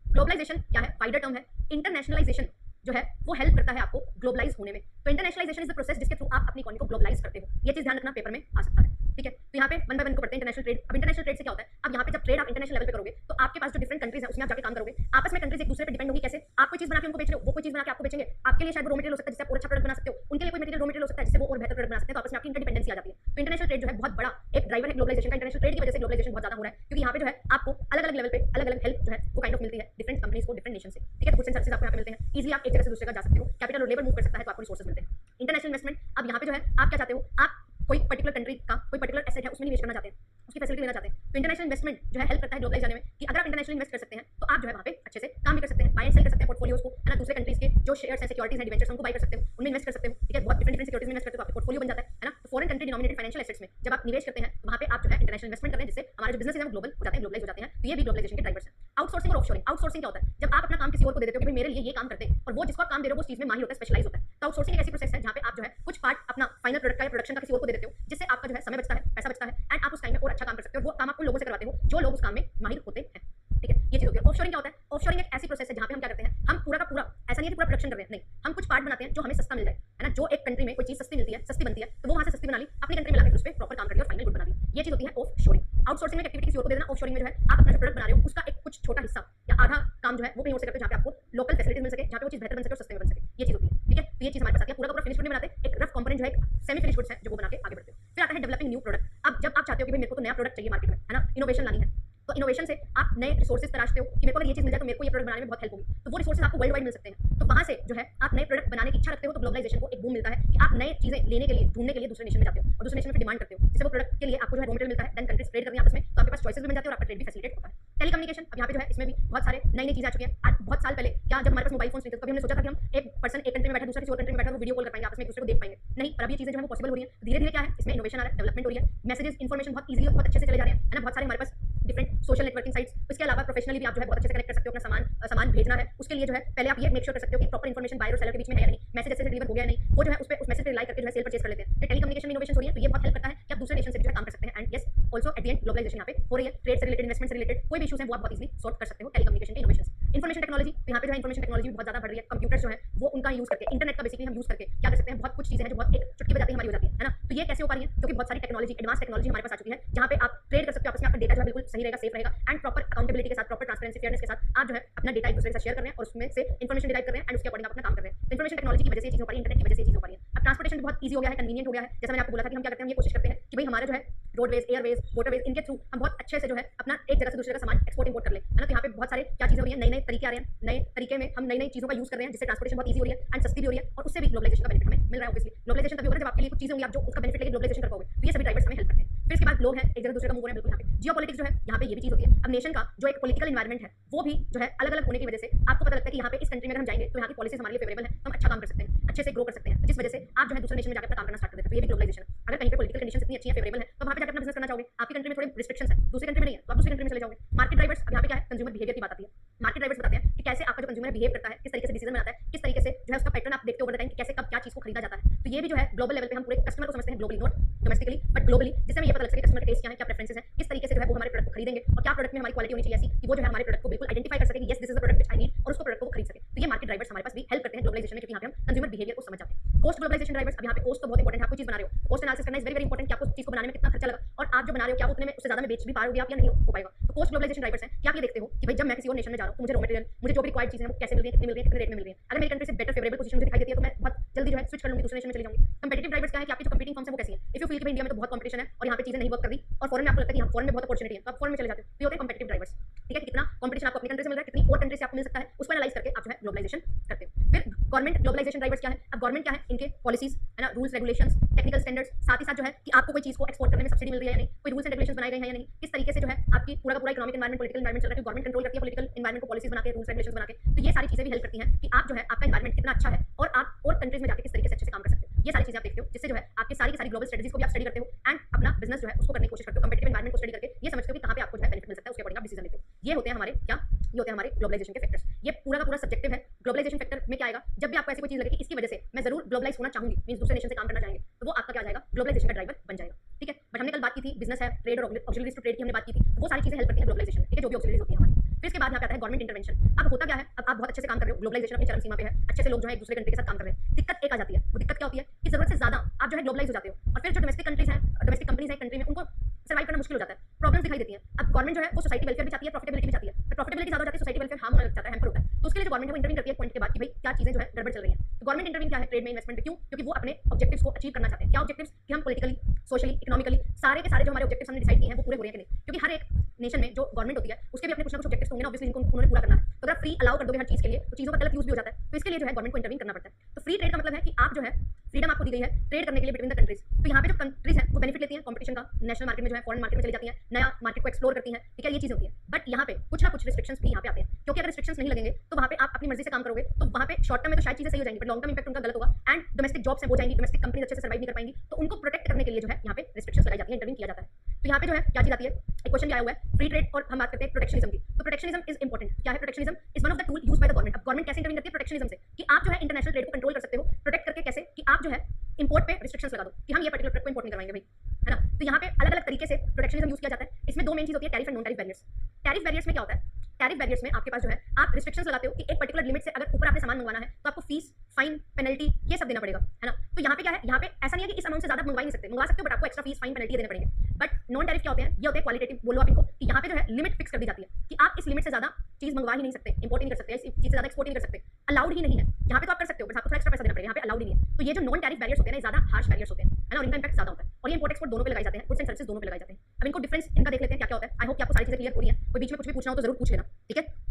ग्लोबलाइजेशन क्या है, वाइडर टर्म है। इंटरनेशनलाइजेशन जो है वो हेल्प करता है आपको ग्लोबलाइज होने में। तो इंटरनेशनलाइजेशन इज द प्रोसेस जिसके थ्रू आप अपनी इकोनॉमी को ग्लोबलाइज करते हो। ये चीज ध्यान रखना, पेपर में आ सकता है, ठीक है। तो यहाँ पे वन बाय वन को पढ़ते हैं। इंटरनेशनल ट्रेड, अब इंटरनेशनल ट्रेड से क्या होता है, अब यहाँ पे जब ट्रेड आप इंटरनेशनल लेवल पे करोगे तो आपके पास जो डिफरेंट कंट्रीज हैं उसमें आप जाके काम करोगे, आपस में कंट्रीज एक दूसरे पे डिपेंड होगी। कैसे, आप कोई चीज बना के उनको बेच रहे हो, वो कोई चीज बना के आपको बेचेंगे, आपके लिए शायद वो रॉ मटेरियल हो सकता है जिससे आप और अच्छा प्रोडक्ट बना सकते हो, उनके लिए कोई मटेरियल रॉ मटेरियल हो सकता है जिससे वो और बेहतर प्रोडक्ट बना सकते हैं। तो आपस में आपकी इंटरडिपेंडेंसी आ जाती है। तो इंटरनेशनल ट्रेड जो है बहुत बड़ा एक ड्राइवर है ग्लोबलाइजेशन का। इंटरनेशनल ट्रेड की वजह से ग्लोबलाइजेशन बहुत ज्यादा हो रहा है, क्योंकि यहाँ पे जो है आपको अलग अलग लेवल पे अलग अलग हेल्प जो है वो काइंड ऑफ मिलती है डिफरेंट कंपनीज को, डिफरेंट नेशन से, ठीक है। तो कुछ सर्विसेज आपको यहाँ पे मिलते हैं, इजीली आप एक जगह से दूसरे जगह जा सकते हो, कैपिटल और लेबर मूव कर सकता है तो आपको रिसोर्सेज मिलते हैं। इंटरनेशनल इन्वेस्टमेंट, अब यहाँ पे जो है आप क्या चाहते हो, आप कोई पर्टिकुलर कंट्री का कोई पर्टिकुलर एसेट है उसमें निवेश करना चाहते हैं, उसकी फैसिलिटी लेना चाहते हैं। तो इंटरनेशनल इन्वेस्टमेंट जो है हेल्प करता है ग्लोबलाइज जाने में, कि अगर आप इंटरनेशनल इन्वेस्ट कर सकते हैं तो आप जो है वहाँ पे अच्छे से काम भी कर सकते हैं, बाय एंड सेल कर सकते हैं पोर्टफोलियोज को, है ना। दूसरे कंट्रीज के जो शेयर्स हैं, सिक्योरिटीज हैं, डिवेंचर्स, उनको बाय कर सकते हो, उनमें इन्वेस्ट कर सकते हो, ठीक है। बहुत डिफरेंट डिफरेंट सिक्योरिटीज में इन्वेस्ट करते हो तो आपका पोर्टफोलियो बन जाता है ना। तो foreign country denominated financial assets में जब आप निवेश करते हैं तो वहाँ पे आप जो है इंटरनेशनल इन्वेस्टमेंट कर रहे हैं, जिससे हमारे जो बिजनेस है वो ग्लोबल हो जाते हैं, ग्लोबलाइज हो जाते हैं। तो ये भी ग्लोबलाइजेशन के ड्राइवर्स हैं। आउटसोर्सिंग और ऑफशोरिंग, आउटसोर्सिंग क्या होता है, जब आप अपना काम किसी और को दे देते हो कि भाई मेरे लिए ये काम करते हैं, और वो जिसको आप काम दे रहे हो वो उस चीज में माहिर होता है, स्पेशलाइज होता है। तो आउटसोर्सिंग एक ऐसी प्रोसेस है जहाँ पे आप जो है कुछ पार्ट अपना फाइनल प्रोडक्ट का या प्रोडक्शन का किसी और को दे देते हो, जिससे आपका जो है समय बचता है, पैसा बचता है, एंड आप उस टाइम में और अच्छा काम कर सकते हो। वो काम आप उन लोगों से करवाते हो जो लोग उस काम में माहिर होते हैं, ठीक है। ये चीज होती है। ऑफशोरिंग क्या होता है, ऑफशोरिंग एक ऐसी प्रोसेस है जहाँ पे हम क्या करते हैं, हम पूरा का पूरा, ऐसा नहीं है कि पूरा प्रोडक्शन कर रहे हैं, नहीं, हम कुछ पार्ट बनाते हैं जो हमें सस्ता मिल जाए, है ना। जो एक कंट्री में कोई चीज सस्ती मिलती है, सस्ती बनती है, तो वो वहाँ से सस्ती बना ली, अपनी कंट्री में लाके उस पर प्रॉपर काम कर दिया और फाइनल गुड बना दी। ये चीज होती है ऑफशोरिंग। आउटसोर्सिंग में एक्टिविटी किसी और को दे देना, ऑफशोरिंग में जो है आप अपना जो प्रोडक्ट बना रहे हो उसका एक कुछ छोटा हिस्सा या आधा काम जो है वो कहीं और से करते हो, जहाँ पे आपको लोकल फैसिलिटीज मिल सके, जहाँ पे वो चीज बेहतर बन सके और सस्ते में बन सके। ये चीज होती है, ठीक है। तो ये चीज हमारे पास आती है। पूरा का पूरा फिनिश गुड नहीं बनाते, एक रफ कंपोनेंट जो है, एक सेमी फिनिश गुड्स है जो वो बना के आगे बढ़ते हो। फिर आता है डेवलपिंग न्यू प्रोडक्ट। अब जब आप चाहते हो कि भाई मेरे को तो नया प्रोडक्ट चाहिए मार्केट में, है ना, इनोवेशन लानी है, तो इनोवेशन से आप नए रिसोर्सेज तलाशते हो कि मेरे को अगर ये चीज मिल जाए तो मेरे को ये प्रोडक्ट बनाने में बहुत हेल्प होगी, तो वो रिसोर्सेज आपको वर्ल्ड वाइड मिल सकते हैं। तो वहां से जो है आप नए प्रोडक्ट बनाने की इच्छा रखते हो तो ग्लोबलाइजेशन को एक बूम मिलता है कि आप नए चीजें लेने के लिए, ढूंढने के लिए दूसरे नेशन में जाते हो और दूसरे नेशन में डिमांड करते हो, जिससे वो प्रोडक्ट के लिए आपको जो है रॉ मटेरियल मिलता है, देन कंट्रीज ट्रेड करते हैं आपस में, तो आपके पास चॉइसेस भी बन जाते हैं और आपका ट्रेड भी फैसिलिटेट होता है। टेलीकम्युनिकेशन, अब यहाँ पे जो है इसमें भी बहुत सारे नई नई चीजें आ चुकी हैं। आज बहुत साल पहले क्या जब हमारे पास मोबाइल फोन नहीं थे तो कभी हमने सोचा था कि हम एक पर्सन एक कंट्री में बैठा दूसरे किसी और कंट्री में बैठा वो वीडियो कॉल कर पाएंगे, आपस में एक दूसरे को देख पाएंगे, नहीं। पर अब ये चीजें जो है वो पॉसिबल हो रही है। धीरे धीरे क्या है, इसमें इनोवेशन आ रहा है, डेवलपमेंट हो रही है, मैसेजेस इन्फॉर्मेशन बहुत इजीली बहुत अच्छे से चले जा रहे हैं, है ना। बहुत सारे हमारे पास डिफरेंट सोशल नेटवर्किंग साइट्स, इसके अलावा प्रोफेशनली भी आप जो है बहुत अच्छे से कनेक्ट कर सकते हो। अपना सामान भेजना है उसके लिए जो है पहले आप ये मेक श्योर कर सकते हो कि प्रॉपर इन्फॉर्मेशन बायर और सेलर के बीच में है या नहीं, मैसेज अच्छे से डिलीवर हो गया नहीं, वो जो है उस मैसेज पे रिलाई करके जो है सेल परचेज कर लेते हैं। तो टेलीकम्युनिकेशन में इनोवेशन हो रही है, तो ये बहुत हेल्प करता है कि आप दूसरे नेशन से भी जो है काम कर सकते हैं। And yes also at the end globalisation यहाँ पे हो रही है, ट्रेड से रिलेटेड, इन्वेस्टमेंट से रिलेटेड कोई भी इशूज है वो आप बहुत इजीली सॉल्व कर सकते हो टेलीकम्युनिकेशन के इनोवेशन। इन्फॉर्मेशन टेक्नोलॉजी, तो यहाँ पे जो है इन्फॉर्मेशन टेक्नोलॉजी बहुत ज़्यादा बढ़ रही है। कंप्यूटर्स जो है वो उनका यूज़ करके, इंटरनेट का बेसिकली हम यूज़ करके क्या कर सकते हैं, बहुत कुछ चीज़ें हैं जो बहुत एक चुटकी बजाते ही हमारी हो जाती है ना। तो ये कैसे हो पा रही है, क्योंकि बहुत सारी टेक्नोलॉजी, एडवांस टेक्नोलॉजी हमारे पास आ चुकी है, जहाँ पे आप ट्रेड कर सकते हो आपस में, आपका डेटा जो है बिल्कुल सही रहेगा, सेफ रहेगा एंड प्रॉपर अकाउंटेबिलिटी के साथ, प्रॉपर ट्रांसपेरेंसी, फेयरनेस के साथ आप जो है अपना डेटा एक दूसरे के साथ शेयर कर रहे हैं और उसमें से इन्फॉर्मेशन डिराइव कर रहे हैं एंड उसके अकॉर्डिंग आप अपना काम कर रहे हैं। तो इन्फॉर्मेशन टेक्नोलॉजी की वजह से ये चीज़ हो पा रही है, इंटरनेट की वजह से ये चीज़ हो पा रही है। अब ट्रांसपोर्टेशन बहुत ईजी हो गया है, कन्वीनियंट हो गया है। जैसा मैंने आपको बोला था कि हम क्या करते हैं, हम ये कोशिश करते हैं कि भाई हमारे जो है रोडवेज, एयरवेज, वाटरवेज, इनके थ्रू हम बहुत अच्छे से जो है अपना एक जगह से दूसरे जगह सामान एक्सपोर्ट इंपोर्ट कर ले, है ना। तो यहाँ पे बहुत सारे क्या चीज़ें हो रही है, नए नए तरीके आ रहे हैं, नए तरीके में हम नई नई चीज़ों का यूज़ कर रहे हैं, जिससे ट्रांसपोर्टेशन बहुत ईजी हो रही है एंड सस्ती भी हो रही है, और उससे भी ग्लोबलाइजेशन का बेनिफिट हमें मिल रहा है। ऑब्वियसली ग्लोबलाइजेशन तभी होगा जब आपके लिए कुछ चीज़ें होंगी, आप जो उसका बेनिफिट लेके ग्लोबलाइजेशन कर पाओगे। तो ये सभी ड्राइवर्स हमें हेल्प करते हैं। फिर इसके बाद लोग हैं एक जगह दूसरे का मूव हो रहे हैं, बिल्कुल यहाँ पे जियोपॉलिटिक्स जो है, यहाँ पे ये भी चीज़ होती है। अब नेशन का जो एक पॉलिटिकल एनवायरनमेंट है वो भी जो है अलग अलग होने की वजह से आपको पता लगता है कि यहाँ पे इस कंट्री में अगर हम जाएंगे तो यहाँ की पॉलिसीज हमारे लिए फेवरेबल है, तो हम अच्छा काम कर सकते हैं, अच्छे से ग्रो कर सकते हैं, जिस वजह से आप जो है दूसरे नेशन में जाकर अपना काम करना स्टार्ट कर देते हैं। तो ये भी ग्लोबलाइजेशन है। अगर कहीं पे पॉलिटिकल कंडीशंस इतनी अच्छी है, फेवरेबल है, तो वहाँ पे जाकर अपना बिजनेस करना चाहोगे, आपकी कंट्री में थोड़े रिस्ट्रिक्शंस है, दूसरी कंट्री में नहीं है, तो आप दूसरी कंट्री में चले जाओगे। मार्केट ड्राइवर्स, अब यहाँ पे क्या है, कंज्यूमर बिहेवियर की बात आती है। मार्केट ड्राइवर्स बताते हैं कि कैसे आपका जो कंज्यूमर बिहेव करता है, किस तरीके से डिसीजन बनाता है, किस तरीके से जो है उसका पैटर्न आप देखते हो ओवर द टाइम कि कैसे कब क्या चीज़ को खरीदा जाता है। तो ये भी जो है ग्लोबल लेवल पे हम पूरे कस्टमर को समझते हैं, globally not domestically but globally, जिससे हमें ये पता लग सके कस्टमर के टेस्ट क्या है, क्या प्रेफरेंसेस हैं, किस तरीके से जो है वो हमारे प्रोडक्ट को खरीदेंगे और क्या प्रोडक्ट में हमारी क्वालिटी होनी चाहिए ऐसी कि वो जो है हमारे प्रोडक्ट को बिल्कुल आइडेंटिफाई कर सके कि yes this is the product which I need, और उसको प्रोडक्ट को खरीद सके। तो ये मार्केट ड्राइवर्स हमारे पास भी हेल्प करते हैं ग्लोबलाइजेशन में, क्योंकि यहाँ पे हम कंज्यूमर बिहेवियर को समझ जाते हैं। पोस्ट ग्लोबलाइजेशन ड्राइवर्स, अब यहाँ पे कोस्ट तो बहुत इंपॉर्टेंट है, आप कोई चीज़ बना रहे हो, कोस्ट एनालिसिस करना इज वेरी वेरी इंपॉर्टेंट कि आपको चीज़ को बनाने में कितना खर्चा लगा और आप जो बना रहे हो क्या उतने में उससे ज़्यादा में बेच भी पाओगे आप या नहीं हो पाएगा। तो पोस्ट ग्लोबलाइजेशन ड्राइवर्स हैं कि आप ये देखते हो कि भाई जब मैं किसी और नेशन में जा रहा हूँ तो मुझे रॉ मटेरियल, मुझे जो भी रिक्वायर्ड चीज़ें हैं वो कैसे मिल रही है, कितनी मिल रही है, कितने रेट में मिल रही है। अगर मेरी कंट्री से बेटर फेवरेबल पोजीशन मुझे दिखाई देती है तो मैं बहुत जल्दी जो है स्विच कर लूंगी, दूसरे नेशन में चली जाऊंगी। कंपेटिटिव ड्राइवर्स क्या है कि आपकी जो कंपीटिंग फर्म्स है वो कैसी है। इफ यू फील कि इंडिया में तो बहुत कंपटीशन है और यहाँ पे चीज़ें नहीं वर्क कर रही और फॉरेन में आपको लगता है कि फॉरेन में बहुत अपॉर्चुनिटी है, तो आप फॉरेन में चले जाते हो। तो ये होते हैं कंपेटिटिव ड्राइवर्स। ठीक है कि कितना कंपटीशन आपको अपनी कंट्री से मिल रहा है, कितनी और कंट्री से आपको मिल सकता है, उसको एनालाइज करके आप जो है ग्लोबलाइजेशन करते हो। फिर गवर्नमेंट ग्लोबलाइजेशन ड्राइवर्स क्या है, अब गवर्नमेंट क्या है, इनके पॉलिसीज है ना, रूल्स रेगुलेशंस, टेक्निकल स्टैंडर्ड्स, साथ ही साथ जो है कि आपको कोई चीज़ को एक्सपोर्ट करने में सब्सिडी मिल रही है या नहीं, कोई रूल्स एंड रेगुलेशंस बनाए गए हैं या नहीं, किस तरीके से जो है आपकी पूरा का पूरा इकोनॉमिक एनवायरमेंट, पॉलिटिकल एनवायरमेंट चल रहा है, गवर्नमेंट कंट्रोल करती है पॉलिटिकल एनवायरमेंट को, पॉलिसीज बना के, रूल्स रेगुलेशंस बना के। तो ये सारी चीज़ें भी हेल्प करती हैं कि आप जो है आपका एनवायरमेंट कितना अच्छा है और आप और कंट्रीज में जाकर किस तरीके से अच्छे से काम कर सकते हो। ये सारी चीज़ें आप देखते हो, जिससे जो है आपकी सारी की सारी ग्लोबल स्ट्रेटजीज को भी आप स्टडी करते हो एंड अपना बिजनेस जो है उसको करने की कोशिश करते हो, कंपेटिटिव एनवायरमेंट को स्टडी करके ये समझते हो कि कहाँ पे आपको जो है बेनिफिट मिल सकता है, उसके अकॉर्डिंग आप डिसीजन लेते हो। ये होते हैं हमारे क्या, ये होते हैं हमारे ग्लोबलाइजेशन के फैक्टर्स। ये पूरा का पूरा सब्जेक्टिव है। ग्लोबलाइजेशन फैक्टर में क्या आएगा, जब भी आपको ऐसी कोई चीज़ लगे कि इसकी वजह से मैं जरूर ग्लोबलाइज होना चाहूंगी, मींस दूसरे नेशन से काम करना चाहेंगे, तो वो आपका क्या आ जाएगा, ग्लोबलाइजेशन का ड्राइवर बन जाएगा। ठीक है, बट हमने कल बात की थी बिजनेस है, ट्रेड और ऑक्सिलरीज टू ट्रेड की हमने बात की थी, तो वो सारी चीजें हेल्प करती है ग्लोबलाइजेशन में। ठीक है, जो भी ऑक्सिलरीज होती है हमारी। फिर इसके बाद यहाँ पे आता है गवर्नमेंट इंटरवेंशन। अब होता क्या है, अब आप बहुत अच्छे से काम कर रहे हो, ग्लोबलाइजेशन अपनी चरम सीमा पे है, अच्छे से लोग जो है एक दूसरे कंट्री के साथ काम कर रहे हैं। दिक्कत एक आ जाती है, वो दिक्कत क्या होती है कि जरूरत से ज्यादा आप जो है ग्लोबलाइज हो जाते हो और फिर जो डोमेस्टिक कंट्रीज हैं, डोमेस्टिक कंपनीज हैं कंट्री में, उनको सर्वाइव करना मुश्किल हो जाता है, प्रॉब्लम्स दिखाई देती हैं। अब गवर्नमेंट जो है वो सोसाइटी वेलफेयर भी चाहती है, प्रॉफिटेबिलिटी भी चाहती है, तो प्रॉफिटेबिलिटी ज्यादा हो जाती है, सोसाइटी वेलफेयर हार्म होने लग जाता है, हैम्पर होता है। तो उसके लिए जो गवर्नमेंट है वो इंटरवीन करती है पॉइंट के बाद कि भाई क्या चीजें जो है गड़बड़ चल रही है। तो गवर्नमेंट इंटरवीन क्या है, ट्रेड में इन्वेस्टमेंट, क्यों, क्योंकि वो अपने ऑब्जेक्टिव्स को अचीव करना चाहते हैं। क्या ऑब्जेक्टिव्स, कि हम पॉलिटिकली, सोशली, इकोनॉमिकली सारे के सारे जो हमारे ऑब्जेक्टिव्स हमने डिसाइड किए हैं वो पूरे हो रहे हैं कि नहीं, क्योंकि हर एक नेशन में जो गवर्नमेंट होती है उसके भी अपने कुछ ना कुछ ऑब्जेक्टिव्स होंगे ना, ऑब्वियसली जिनको उन्होंने पूरा करना है। तो अगर फ्री अलाउ कर दोगे हर चीज़ के लिए तो चीज़ों का गलत यूज भी हो जाता है, तो इसके लिए जो है गवर्नमेंट को इंटरवीन करना पड़ता है। तो फ्री ट्रेड का मतलब है कि आप जो है फ्रीडम आपको दी गई है ट्रेड करने के लिए बिटवीन द कंट्रीज। तो यहाँ पे जो कंट्रीज हैं वो बेनिफिट लेती हैं कंपटीशन का, नेशनल मार्केट में जो है फॉरेन मार्केट में चली जाती हैं, नया मार्केट को एक्सप्लोर करती हैं। ठीक है, ये चीज़ होती है। बट यहाँ पे कुछ ना कुछ रिस्ट्रिक्शंस भी यहाँ पे आते हैं, क्योंकि अगर रिस्ट्रिक्शंस नहीं लगेंगे तो वहाँ पे आप अपनी मर्जी से काम करोगे, तो वहाँ पे शॉर्ट टर्म में तो शायद चीज़ें सही हो जाएंगी, बट लॉन्ग टर्म इंपैक्ट उनका गलत होगा एंड डोमेस्टिक जॉब्स हैं वो जाएंगी, डोमेस्टिक कंपनीज अच्छे से सर्वाइव नहीं कर पाएंगी। तो उनको प्रोटेक्ट करने के लिए जो है यहाँ पे रिस्ट्रिक्शंस लगाई जाती है, इंटरवीन किया जाता है। तो यहाँ पे जो है क्या चीज़ आती है, एक क्वेश्चन आया हुआ है फ्री ट्रेड और हम बात करते हैं प्रोटेक्शनिज्म की। तो प्रोटेक्शनिज्म इज इंपॉर्टेंट। क्या है protectionism, is one of the tool used by the government. अब गवर्नमेंट कैसे इंटरवीन करती है प्रोटेक्शनिज्म से, कि आप जो है इंटरनेशनल ट्रेड को कंट्रोल कर सकते हो, प्रोटेक्ट करके कैसे, कि आप जो है इंपोर्ट पे रिस्ट्रिक्शंस लगा दो कि हम ये पर्टिकुलर प्रोडक्ट को इंपोर्ट नहीं करवाएंगे भाई, है ना। तो यहाँ पे अलग अलग तरीके से प्रोटेक्शनिज्म यूज किया जाता है। इसमें दो मेन चीज होती है, tariff and non tariff barriers. Tariff barriers में क्या होता है, टैरिफ बैरियर्स में आपके पास जो है आप रिस्ट्रिक्शंस लगाते हो कि एक पर्टिकुलर लिमिट से अगर ऊपर आपने सामान मंगवाना है तो आपको फीस, फाइन, पेनल्टी ये सब देना पड़ेगा, है ना। तो यहाँ पे क्या है, यहाँ पे ऐसा नहीं है कि इस अमाउंट से ज्यादा मंगवा नहीं सकते, मंगवा सकते हो बट आपको एक्स्ट्रा फीस, फाइन, पेनल्टी देने पड़ेंगे। बट नॉन टैरिफ क्या होते हैं, ये होते हैं क्वालिटेटिव, बोलो आप इनको, कि यहाँ पे जो है लिमिट फिक्स कर दी जाती है कि आप इस लिमिट से ज्यादा चीज मंगवा ही नहीं सकते, इंपोर्ट नहीं कर सकते, इस चीज से ज्यादा एक्सपोर्ट नहीं कर सकते, अलाउड ही नहीं है। यहाँ पे तो आप कर सकते हो बट आपको थोड़ा एक्स्ट्रा पैसा देना पड़ेगा, यहाँ पे अलाउड ही नहीं है। तो ये जो नॉन टैरिफ बैरियर्स होते हैं ना, ज्यादा हार्श बैरियर्स होते हैं, है ना, और इनका इंपैक्ट ज्यादा होता है और ये इंपोर्ट एक्सपोर्ट दोनों पे लगाए जाते हैं, गुड्स एंड सर्विसेज दोनों पे लगाए जाते हैं। अब इनको डिफरेंस इनका देख लेते हैं क्या क्या होता है। आई होप कि आपको सारी चीजें क्लियर हो रही हैं, कोई बीच में कुछ भी पूछना हो तो जरूर पूछ लेना, ठीक है,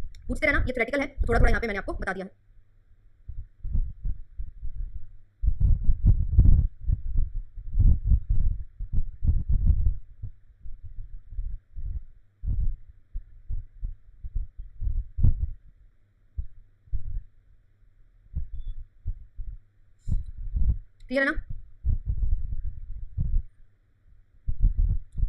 पूछते रहना। ये थ्योरेटिकल है तो थोड़ा थोड़ा यहाँ पे मैंने आपको बता दिया है। क्लियर है ना।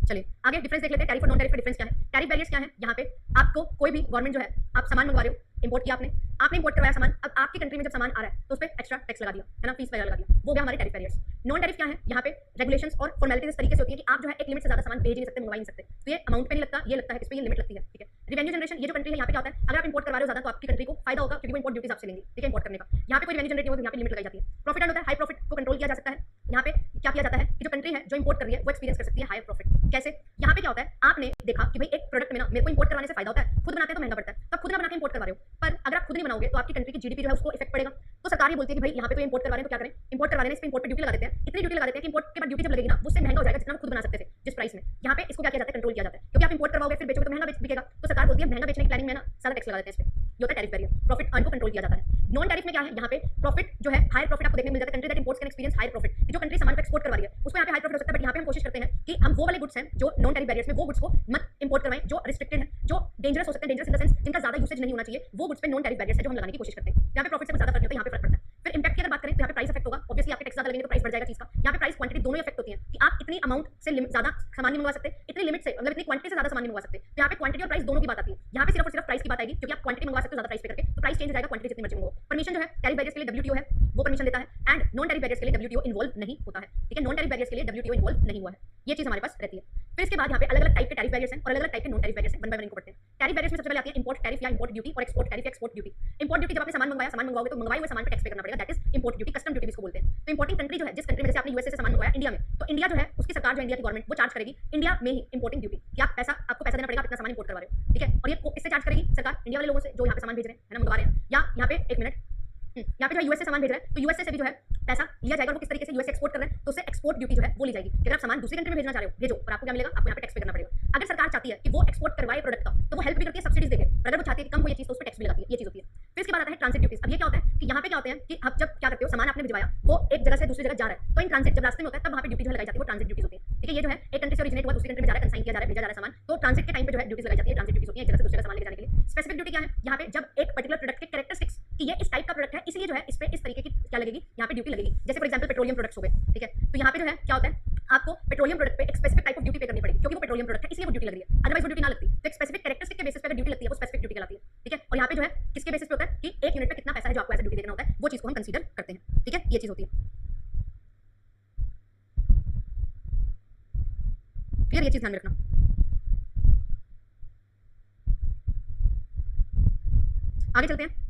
चलिए आगे डिफरेंस देख लेते हैं, टैरिफ और नॉन टैरिफ का डिफरेंस क्या है। टैरिफ बैरियर्स क्या है, यहाँ पे आपको कोई भी गवर्नमेंट जो है, आप सामान मंगवा रहे हो, इंपोर्ट किया आपने इंपोर्ट करवाया सामान, अब आपकी कंट्री में जब सामान आ रहा है तो उस पर एक्स्ट्रा टैक्स लगा दिया, है ना, फीस वगैरह लगा दिया, वो गया हमारे टैरिफ बैरियर्स। नॉन टैरिफ क्या है, यहाँ पे रेगुलेशंस और फॉर्मेलिटीज इस तरीके से होती है कि आप जो है एक लिमिट से ज्यादा सामान भेज नहीं सकते, मंगवा नहीं सकते, तो ये अमाउंट पे नहीं लगता, ये लगता है इस पे, ये लिमिट लगती है, ठीक है। रेवेन्यू जनरेशन, ये जो कंट्री है यहाँ पे क्या होता है, अगर आप इंपोर्ट करवा रहे हो ज्यादा तो आपकी कंट्री को फायदा होगा क्योंकि वो इंपोर्ट ड्यूटीज आपसे लेंगे, ठीक है, इंपोर्ट करने का। यहाँ पे कोई रेवेन्यू जनरेट नहीं होगा, यहाँ पे लिमिट लगाई जाती है। प्रॉफिट अर्न होता है, हाई प्रॉफिट को कंट्रोल किया जा सकता है। यहाँ पे क्या किया जाता है कि जो कंट्री है जो इंपोर्ट कर रही है वो एक्सपीरियंस कर सकती है हायर प्रॉफिट। कैसे? यहाँ पे क्या होता है, आपने देखा कि भाई एक प्रोडक्ट में ना मेरे को इंपोर्ट करवाने से फायदा होता है, खुद बनाते हैं तो महंगा पड़ता है, तब खुद ना बना के इंपोर्ट करवा रहे हो, पर अगर आप खुद नहीं बनाओगे तो आपकी कंट्री की जीडीपी जो है उसको इफेक्ट पड़ेगा। तो सरकार ये बोलती है कि भाई यहाँ पे तो इंपोर्ट करवा रहे हैं तो क्या करें, इंपोर्ट करवा रहे हैं, इस पे इंपोर्ट पे ड्यूटी लगा देते हैं, इतनी ड्यूटी लगा देते हैं कि इंपोर्ट के बाद ड्यूटी जब लगेगी ना वो उससे महंगा हो जाएगा जितना हम खुद बना सकते थे जिस प्राइस में। यहाँ पे इसको क्या किया जाता है, कंट्रोल किया जाता है, क्योंकि आप इंपोर्ट करवाओगे फिर बेचोगे तो महंगा बिकेगा, तो सरकार बोलती है महंगा बेचने की प्लानिंग में ना सारा टैक्स लगा देते हैं इस पे। ये होता है टैरिफ बैरियर, प्रॉफिट अर्न को कंट्रोल किया जाता है। नॉन टैरिफ में क्या है, यहाँ पे प्रॉफिट जो है हायर प्रॉफिट आपको देखने मिल जाता है, country that imports can experience higher profit, जो कंट्री सामान को एक्सपोर्ट करवा रही है उसको यहाँ पे हाई प्रॉफिट हो सकता है, बट यहाँ पे हम कोशिश करते हैं कि हम वो वाले गुड्स हैं जो नॉन टैरिफ बैरियर्स में वो गुड्स को मत इंपोर्ट करवाएं जो रिस्ट्रिक्टेड है, जो डेंजरस हो सकते हैं, डेंजरस इन द सेंस जिनका ज्यादा यूसेज नहीं होना चाहिए, वो गुड्स पे नॉन टैरिफ बैरियर्स है जो हम लगाने की कोशिश करते हैं। यहाँ पे प्रॉफिट से कुछ ज्यादा फर्क नहीं होता है, यहाँ पे फर्क पड़ता है। फिर इंपैक्ट की अगर बात करें तो यहाँ पे प्राइस इफेक्ट होगा, ऑब्वियसली आपके टैक्स ज्यादा लगेंगे तो प्राइस बढ़ जाएगा चीज का। यहाँ पे प्राइस क्वांटिटी दोनों इफेक्ट होती है कि आप इतनी अमाउंट से ज्यादा सामान नहीं मंगवा सकते, इतनी लिमिट से मतलब इतनी क्वांटिटी से ज्यादा सामान नहीं मंगवा सकते। तो यहाँ पे क्वांटिटी और प्राइस दोनों की बात आती है। यहाँ पे सिर्फ और सिर्फ प्राइस की बात आएगी क्योंकि आप क्वांटिटी मंगवा सकते हो ज्यादा प्राइस पे करके, तो प्राइस चेंज हो जाएगा, क्वांटिटी जितनी मर्जी मंगवाओ। परमिशन जो है टैरिफ बैरियर्स के लिए डब्ल्यूटीओ है वो परमिशन देता है, एंड नॉन टैरिफ बैरियर्स के लिए डब्ल्यूटीओ इन्वॉल्व नहीं होता है, ठीक है, नॉन टैरिफ बैरियर्स के लिए डब्ल्यूटीओ इन्वॉल्व नहीं हुआ है, ये चीज हमारे पास रहती है। फिर इसके बाद यहाँ पे अलग अलग टाइप के टैरिफ बैरियर्स हैं और अलग अलग टाइप के नॉन टैरिफ बैरियर्स हैं, वन बाय वन इनको पढ़ते हैं। टैरिफ बैरियर्स में सबसे पहले आती है इंपोर्ट टैरिफ या इंपोर्ट ड्यूटी और एक्सपोर्ट टैरिफ या एक्सपोर्ट ड्यूटी। इंपोर्ट ड्यूटी जब आपने सामान मंगवाओगे तो मंगवाए हुए सामान पे टैक्स पे करना पड़ेगा, that is import duty, custom duty इसको बोलते हैं। तो इंपोर्टिंग कंट्री जो है, जिस कंट्री में जैसे आपने यूएसए से सामान मंगवाया इंडिया में, तो इंडिया जो है उसकी सरकार जो इंडिया की गवर्नमेंट वो चार्ज करेगी इंडिया में ही इंपोर्टिंग ड्यूटी, कि आप पैसा आपको पैसा देना पड़ेगा, आप इतना सामान इंपोर्ट करवा रहे हो, ठीक है, और ये इससे चार्ज करेगी सरकार इंडिया वाले लोगों से जो यहाँ पे सामान भेज रहे हैं, है ना, मंगवा रहे हैं, या यहाँ पे एक मिनट यहाँ पे जो है यूएसए सामान भेज रहा है तो यूएसए से भी जो है पैसा लिया जाएगा, और वो किस तरीके से यूएसए एक्सपोर्ट कर रहे हैं तो उससे एक्सपोर्ट ड्यूटी जो है वो ली जाएगी। अगर आप सामान दूसरी कंट्री में भेजना चाह रहे हो भेजो, और आपको क्या मिलेगा, आपको यहाँ पे टैक्स पे करना पड़ेगा। अगर सरकार चाहती है कि वो एक्सपोर्ट करवाए प्रोडक्ट का तो वो हेल्प भी करती है, सब्सिडीज देके, पर अगर वो चाहती है कि कम हो ये चीज तो उस पर टैक्स भी लगाती है, ये चीज होती है। फिर इसके बाद आता है ट्रांसिट ड्यूटीज। अब ये क्या होता है कि यहाँ पे क्या होते हैं कि आप जब क्या करते हो, सामान आपने भिजवाया वो एक जगह से दूसरी जगह जा रहा है, तो इन ट्रांसिट जब रास्ते में होता है तब वहाँ पे ड्यूटी जो लगाई जाती है वो ट्रांसिट ड्यूटीज होती है, ठीक है। ये जो है एक कंट्री से ओरिजिनेट हुआ दूसरी कंट्री में जा रहा है, कंसाइन किया जा रहा है, भेजा जा रहा है सामान, तो ट्रांसिट के टाइम पे जो है ड्यूटीज लगाई जाती है, ट्रांसिट ड्यूटीज होती है एक जगह से दूसरी जगह सामान लेके जाने के लिए। स्पेसिफिक ड्यूटी क्या है, यहाँ पे जब एक पर्टिकुलर प्रोडक्ट के कैरेक्टरिस्टिक्स कि ये इस टाइप का प्रोडक्ट है इसलिए जो है इस पे इस तरीके की क्या लगेगी, यहाँ पे ड्यूटी लगेगी। जैसे फॉर एग्जांपल पेट्रोलियम प्रोडक्ट्स हो गए, ठीक है, तो यहाँ पे जो है क्या होता है, आपको पेट्रोलियम प्रोडक्ट पे एक स्पेसिफिक टाइप ऑफ ड्यूटी पे करनी पड़ेगी क्योंकि वो पेट्रोलियम प्रोडक्ट है इसलिए वो ड्यूटी लग रही है, अदरवाइज वो ड्यूटी ना लगती। तो एक स्पेसिफिक कैरेक्टरिस्टिक के बेसिस पे अगर ड्यूटी लगती है वो स्पेसिफिक ड्यूटी कहलाती है, ठीक है। और यहाँ पे जो है किसके बेसिस पे होता है कि एक यूनिट पे कितना पैसा है जो आपको ऐसे ड्यूटी देना होता है, वो चीज को हम कंसीडर करते हैं, ठीक है, ये चीज होती है। क्लियर, ये चीज ध्यान में रखना। आगे चलते हैं।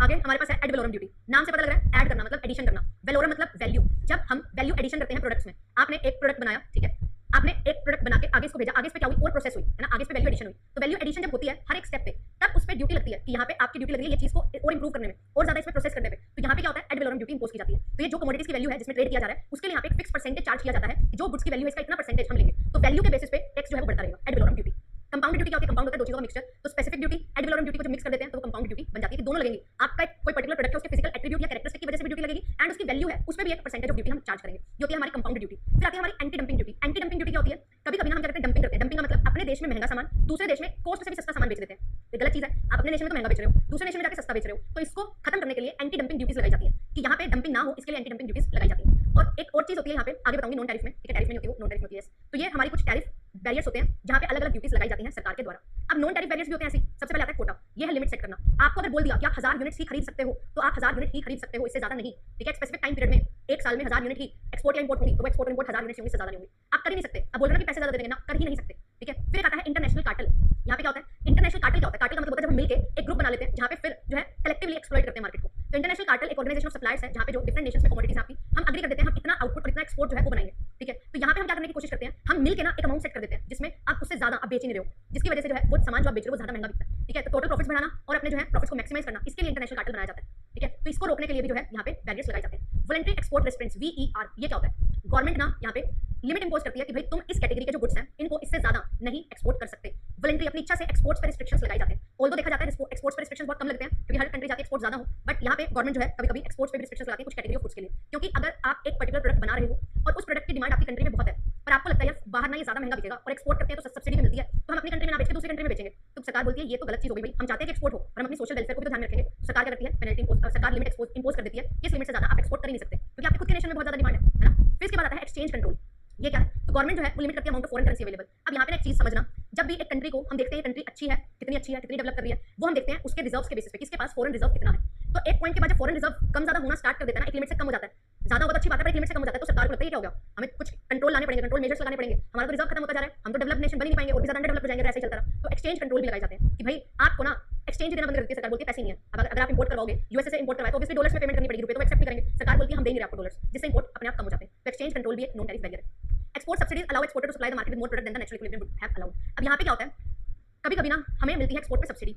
आगे हमारे पास है एड वैलोरम ड्यूटी, नाम से पता लग रहा है ऐड करना मतलब एडिशन करना, वैलोरम मतलब वैल्यू। जब हम वैल्यू एडिशन करते हैं प्रोडक्ट्स में, आपने एक प्रोडक्ट बनाया, ठीक है, आपने एक प्रोडक्ट बना के आगे इसको भेजा, आगे इस पे क्या हुई और प्रोसेस हुई, है ना, आगे इस पे वैल्यू एडिशन हुई। तो वैल्यू एडिशन जब होती है हर एक स्टेप पे तब उस पे ड्यूटी लगती है कि यहाँ पे आपकी ड्यूटी लग रही है ये चीज को और इंप्रूव करने में और ज्यादा इसमें प्रोसेस करने में। तो यहाँ पे क्या होता है, एड वैलोरम ड्यूटी इंपोज की जाती है। तो ये जो कमोडिटीज की वैल्यू है जिसमें ट्रेड किया जा रहा है उसके लिए यहाँ पे एक फिक्स परसेंटेज चार्ज किया जाता है, जो गुड्स की वैल्यू है इसका इतना परसेंटेज हम लेंगे, तो वैल्यू के बेसिस पे टैक्स जो है वो बढ़ता रहेगा। Ad valorem duty. Compound duty क्या होती है, कंपाउंड होता है दो चीजों का मिक्सचर, तो specific duty ad valorem duty को जब मिक्स कर देते हैं तो वो कंपाउंड ड्यूटी बन जाती है कि दोनों लगेंगी। आपका कोई पर्टिकुलर प्रोडक्ट है उसके फिजिकल एट्रीब्यूट या कैरेक्टरिस्टिक की वजह से भी ड्यूटी लगेगी एंड उसकी वैल्यू है उस पे भी एक परसेंटेज ऑफ ड्यूटी हम चार्ज करेंगे, ये होती है हमारी कंपाउंड ड्यूटी। फिर आती है हमारी anti dumping duty. Anti dumping duty क्या होती है, कभी कभी हम क्या करते हैं, डंपिंग करते हैं। डंपिंग का मतलब अपने देश में महंगा सामान दूसरे देश में कॉस्ट से भी सस्ता सामान बेच देते हैं, ये गलत चीज है। आप अपने देश में तो महंगा बेच रहे हो, दूसरे देश में जाकर सस्ता बेच रहे हो, तो इसको खत्म करने के लिए एंटी डंपिंग ड्यूटीज लगाई जाती है कि यहाँ पे डंपिंग ना हो, इसके लिए एंटी डंपिंग ड्यूटीज लगाई जाती है। और एक और चीज होती है यहाँ पे आगे बताऊंगी नॉन टैरिफ में, ठीक है, टैरिफ में होती है, नॉन टैरिफ होती है। तो ये हमारी कुछ टैरिफ बैरियर्स होते हैं जहाँ पे अलग अलग ड्यूटीज लगाई जाती हैं सरकार के द्वारा। अब नॉन टैरिफ बैरियर्स भी होते हैं ऐसी। सबसे पहले आता है कोटा, ये है लिमिट सेट करना। आपको अगर बोल दिया कि आप 1000 यूनिट्स ही खरीद सकते हो तो आप 1000 यूनिट ही खरीद सकते हो, इससे ज्यादा नहीं, ठीक है। स्पेसिफिक टाइम पीरियड में एक साल में 1000 यूनिट ही एक्सपोर्ट या इंपोर्ट होंगी, तो एक्सपोर्ट और इंपोर्ट 1000 यूनिट होंगी, इससे ज्यादा नहीं होंगी। आप कर ही नहीं सकते, अब बोल रहे हो कि पैसे ज्यादा दे देंगे ना, कर ही नहीं सकते, ठीक है। फिर आता है इंटरनेशनल कार्टेल। यहाँ पे क्या होता है, इंटरनेशनल कार्टेल क्या होता है, कार्टेल का मतलब होता है जब हम मिलकर एक ग्रुप बना लेते हैं जहाँ पे फिर जो है कलेक्टिवली एक्सप्लॉइट करते हैं मार्केट को। तो इंटरनेशनल कार्टेल एक ऑर्गेनाइजेशन ऑफ सप्लायर्स है जहाँ पे जो डिफरेंट नेशंस में कमोडिटीज आपकी हम एग्री कर देते हैं, हम इतना आउटपुट और इतना एक्सपोर्ट जो है वो बनाएंगे, ठीक है। तो यहाँ पे हम क्या करने की कोशिश करते हैं, हम मिलकर ना एक अमाउंट सेट कर देते हैं जिसमें आप उससे ज्यादा आप बेच ही नहीं रहे हो, जिसकी वजह से जो है वो सामान जो आप बेच रहे हो वो ज्यादा महंगा बिकता है, ठीक है। तो टोटल प्रॉफिट्स बढ़ाना और अपने जो है प्रॉफिट्स को मैक्सिमाइज करना, इसके लिए इंटरनेशनल कार्टेल बनाया जाता है, ठीक है। तो इसको रोकने के लिए भी जो है यहाँ पे बैरियर्स लगाए जाते हैं। वॉलंटरी एक्सपोर्ट रेस्ट्रिक्शंस, VER, ये क्या होता है, गवर्नमेंट ना यहाँ पे लिमिट इंपोज करती है कि भाई तुम इस कैटेगरी के जो गुड्स हैं इनको इससे ज्यादा नहीं एक्सपोर्ट कर सकते। वॉलंटरी अपनी इच्छा से एक्सपोर्ट्स पर रिस्ट्रिक्शंस लगाए जाते हैं। ऑल्दो देखा जाता है एक्सपोर्ट्स पर रिस्ट्रिक्शंस बहुत कम लगते हैं क्योंकि हर कंट्री चाहती है एक्सपोर्ट ज्यादा हो, बट यहाँ पे गवर्नमेंट जो है कभी कभी एक्सपोर्ट्स पे भी रिस्ट्रिक्शंस लगाती है कुछ कैटेगरी ऑफ गुड्स के लिए, क्योंकि अगर आप एक पर्टिकुलर प्रोडक्ट बना रहे हो और उस प्रोडक्ट की डिमांड आपकी कंट्री में बहुत है पर आपको लगता है यार बाहर ना ये ज्यादा महंगा बिकेगा और एक्सपोर्ट करते हैं तो सब्सिडी भी मिलती है, तो हम अपनी कंट्री में ना बेच के दूसरी कंट्री में बेचेंगे, तो सरकार बोलती है ये तो गलत चीज हो गई भाई, हम चाहते हैं कि एक्सपोर्ट हो और हम अपनी सोशल वेलफेयर को भी तो ध्यान में रखेंगे। तो सरकार क्या करती है, पेनल्टी सरकार लिमिट इंपोज कर देती है, इस लिमिट से ज्यादा आप एक्सपोर्ट कर ही नहीं सकते क्योंकि आपके खुद के नेशन में बहुत ज्यादा डिमांड है ना। फिर इसके बाद आता है एक्सचेंज कंट्रोल। ये क्या है, तो गवर्नमेंट जो है वो लिमिट करती है amount of foreign currency available. अब यहाँ पे एक चीज समझना, जब भी एक कंट्री को हम देखते हैं कंट्री अच्छी है, कितनी डेवलप कर रही है, वो हम देखते हैं उसके रिजर्व्स के बेसिस पे, किसके पास फॉरेन रिजर्व कितना है। तो एक पॉइंट के बाद जब फॉरेन रिजर्व कम ज्यादा होना स्टार्ट कर देता है ना, एक लिमिट से कम हो जाता है, ज़्यादा होगा तो अच्छी बात है, पर एक लिमिट से कम हो जाता है तो सरकार को लगता है ये क्या हो गया, हमें कुछ कंट्रोल लाने पड़ेंगे, कंट्रोल मेजर्स लगाने पड़ेंगे, हमारा तो रिजर्व खत्म होता जा रहा है, हम तो डेवलप नेशन बन ही नहीं पाएंगे और भी ज़्यादा अंडर डेवलप हो जाएंगे, ऐसे ही चलता रहा। तो एक्सचेंज कंट्रोल भी लगाए जाते हैं कि भाई आपको ना एक्सचेंज देना बंद कर देती है सरकार, बोलती है पैसे नहीं है। अब अगर आप इंपोर्ट करवाओगे यूएसए से इंपोर्ट करवाए तो ऑब्वियसली डॉलर्स में पेमेंट करनी पड़ेगी, रुपए तो एक्सेप्ट नहीं करेंगे, सरकार बोलती है हम देंगे आपको डॉलर्स, जिससे इंपोर्ट अपने आप कम हो जाते हैं। तो एक्सचेंज कंट्रोल भी एक नॉन टैरिफ बैरियर है। Export subsidies allow exporter to supply the market with more product than the natural equilibrium would have allowed. अब यहाँ पे क्या होता है, कभी कभी ना हमें मिलती है एक्सपोर्ट पे सब्सिडी,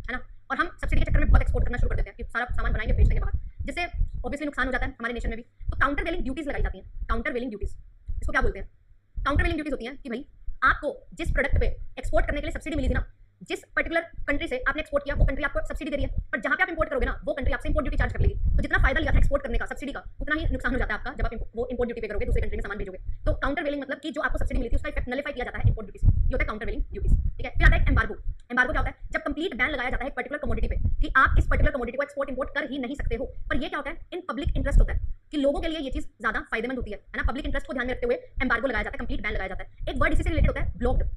है ना, और हम सब्सिडी के चक्कर में बहुत एक्सपोर्ट करना शुरू कर देते हैं कि सारा सामान बनाएंगे बेचने के बाद, जिससे ऑब्वियसली नुकसान हो जाता है हमारे नेशन में भी। तो काउंटर वेलिंग ड्यूटीज लगाई जाती हैं। काउंटर वेलिंग ड्यूटीज इसको क्या बोलते हैं, काउंटर वेलिंग ड्यूटीज होती हैं कि भाई आपको जिस प्रोडक्ट पे एक्सपोर्ट करने के लिए सब्सिडी मिली थी ना, जिस पर्टिकुलर कंट्री से आपने एक्सपोर्ट किया वो कंट्री आपको सब्सिडी दे रही है, पर जहां पे आप इंपोर्ट करोगे ना वो कंट्री आपसे इंपोर्ट ड्यूटी चार्ज कर लेगी। तो जितना फायदा लिया था एक्सपोर्ट करने का सब्सिडी का, उतना ही नुकसान हो जाता है आपका जब आप वो इंपोर्ट ड्यूटी पे करोगे, दूसरे कंट्री में सामान भेजोगे। तो काउंटर वेलिंग मतलब कि जो आपको सब्सिडी मिली थी उसका इफेक्ट नलिफाई किया जाता है इंपोर्ट ड्यूटी से, ये होता है काउंटर वेलिंग ड्यूटीज। ठीक है, फिर आता है एम्बार्गो। एम्बार्गो क्या होता है, जब कंप्लीट बैन लगाया जाता है एक पर्टिकुलर कमोडिटी पे कि आप इस पर्टिकुलर कमोडिटी को एक्सपोर्ट इंपोर्ट कर ही नहीं सकते हो, पर ये क्या होता है, इन पब्लिक इंटरेस्ट होता है कि लोगों के लिए ये चीज ज्यादा फायदेमंद होती है ना, पब्लिक इंटरेस्ट को ध्यान में रखते हुए एम्बार्गो लगाया जाता है, कंप्लीट बैन लगाया जाता है। एक वर्ड इसी से रिलेटेड होता है ब्लॉक्ड।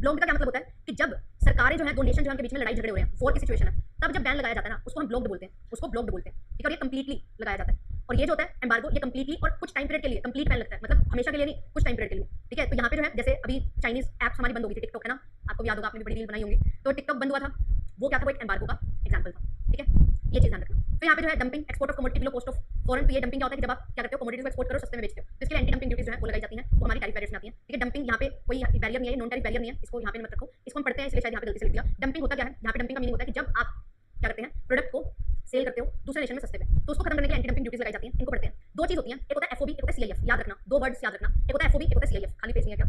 ब्लॉक्ड का क्या मतलब होता है कि जब सरकारें जो है दो नेशन जो है उनके बीच में लड़ाई झगड़े हो रहे हैं, वॉर की सिचुएशन है, तब जब बैन लगाया जाता है ना उसको हम ब्लॉक्ड बोलते हैं, उसको ब्लॉक्ड बोलते हैं। ठीक है, और ये कंप्लीटली लगाया जाता है। और ये जो होता है एम्बार्गो, ये कंप्लीटली और कुछ टाइम पीरियड के लिए कंप्लीट बैन लगता है, मतलब हमेशा के लिए नहीं, कुछ टाइम पीरियड के लिए। ठीक है, तो यहाँ पे जो है जैसे अभी चाइनीज ऐप्स हमारी बंद हो गई थी, टिकटॉक है ना, आपको याद होगा, आपने भी बड़ी रील बनाई होंगी, तो टिकटॉक बंद हुआ था, वो क्या था, वो एक एम्बार्गो का एग्जाम्पल था। ठीक है, ये चीज ध्यान रखना। फिर यहाँ पे जो है dumping, export of commodity below cost of foreign. तो ये डंपिंग क्या होता है कि जब आप क्या करते हो, कमोडिटीज को एक्सपोर्ट करो, सस्ते में बेचते हो, तो इसके लिए एंटी डंपिंग ड्यूटीज जो है वो लगाई जाती हैं, वो हमारी टैरिफ बैरियर्स में आती हैं। ठीक है, डंपिंग यहाँ पे कोई बैरियर नहीं है, नॉन टैरिफ बैरियर नहीं है, इसको यहाँ पे मत रखो, इसको हम पढ़ते हैं इसलिए शायद यहाँ पे गलती से लिख दिया। डंपिंग होता क्या है, यहाँ पे डंपिंग का मीनिंग होता है कि जब आप क्या करते हैं, प्रोडक्ट को सेल करते हो दूसरे नेशन में सस्ते में, तो उसको खत्म करने के लिए एंटी डंपिंग ड्यूटीज लगाई जाती हैं। इनको पढ़ते हैं। दो चीज होती हैं, एक होता है एफओबी, एक होता है सीआईएफ। याद रखना, दो वर्ड्स याद रखना, एक होता है एफओबी, एक होता है सीआईएफ। खाली पेज नहीं है क्या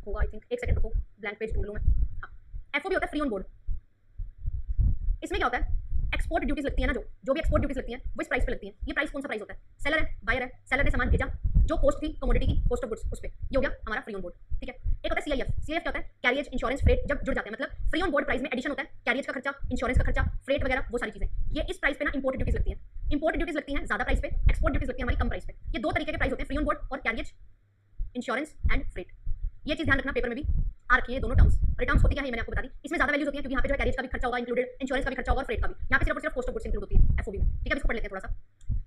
होगा, आई थिंक, एक सेकंड रुको, ब्लैंक पेज ढूंढ लूं मैं। हाँ, एफओबी होता है फ्री ऑन बोर्ड। इसमें क्या होता है, एक्सपोर्ट ड्यूटीज लगती है ना, जो भी एक्सपोर्ट ड्यूटीज लगती हैं वो इस प्राइस पे लगती हैं। ये प्राइस कौन सा प्राइस होता है, सेलर है, बायर है, सेलर ने सामान भेजा, जो कॉस्ट थी कमोडिटी की, कॉस्ट ऑफ गुड्स, उस पे ये हो गया हमारा फ्री ऑन बोर्ड। ठीक है, एक होता है सीआईएफ। सीआईएफ क्या होता है, कैरियज, इंश्योरेंस, फ्रेट जब जुड़ जाते हैं, मतलब फ्री ऑन बोर्ड प्राइस में एडिशन होता है, कैरियज का खर्चा, इंश्योरेंस का खर्चा, फ्रेट वगैरह वो सारी चीजें, ये इस प्राइस पे ना इंपोर्ट ड्यूटीज लगती हैं। इंपोर्ट ड्यूटीज लगती हैं ज्यादा प्राइस पे, एक्सपोर्ट ड्यूटीज लगती है हमारी कम प्राइस पे। ये दो तरीके के प्राइस होते हैं, फ्री ऑन बोर्ड और कैरियज, इंश्योरेंस एंड फ्रेट। ये चीज ध्यान रखना, पेपर में भी आ रखी है दोनों टर्म्स। और टर्म्स होती क्या है मैंने आपको बता दी, इसमें ज्यादा वैल्यूज होती है क्योंकि यहाँ पे जो है कैरियज का भी खर्चा होगा इंक्लूडेड, इंश्योरेंस का भी खर्चा होगा और फ्रेट का भी। यहाँ पे सिर्फ और सिर्फ कॉस्ट ऑफ गुड्स इंक्लूड होती है एफओबी में। ठीक है, इसको पढ़ लेते हैं थोड़ा सा।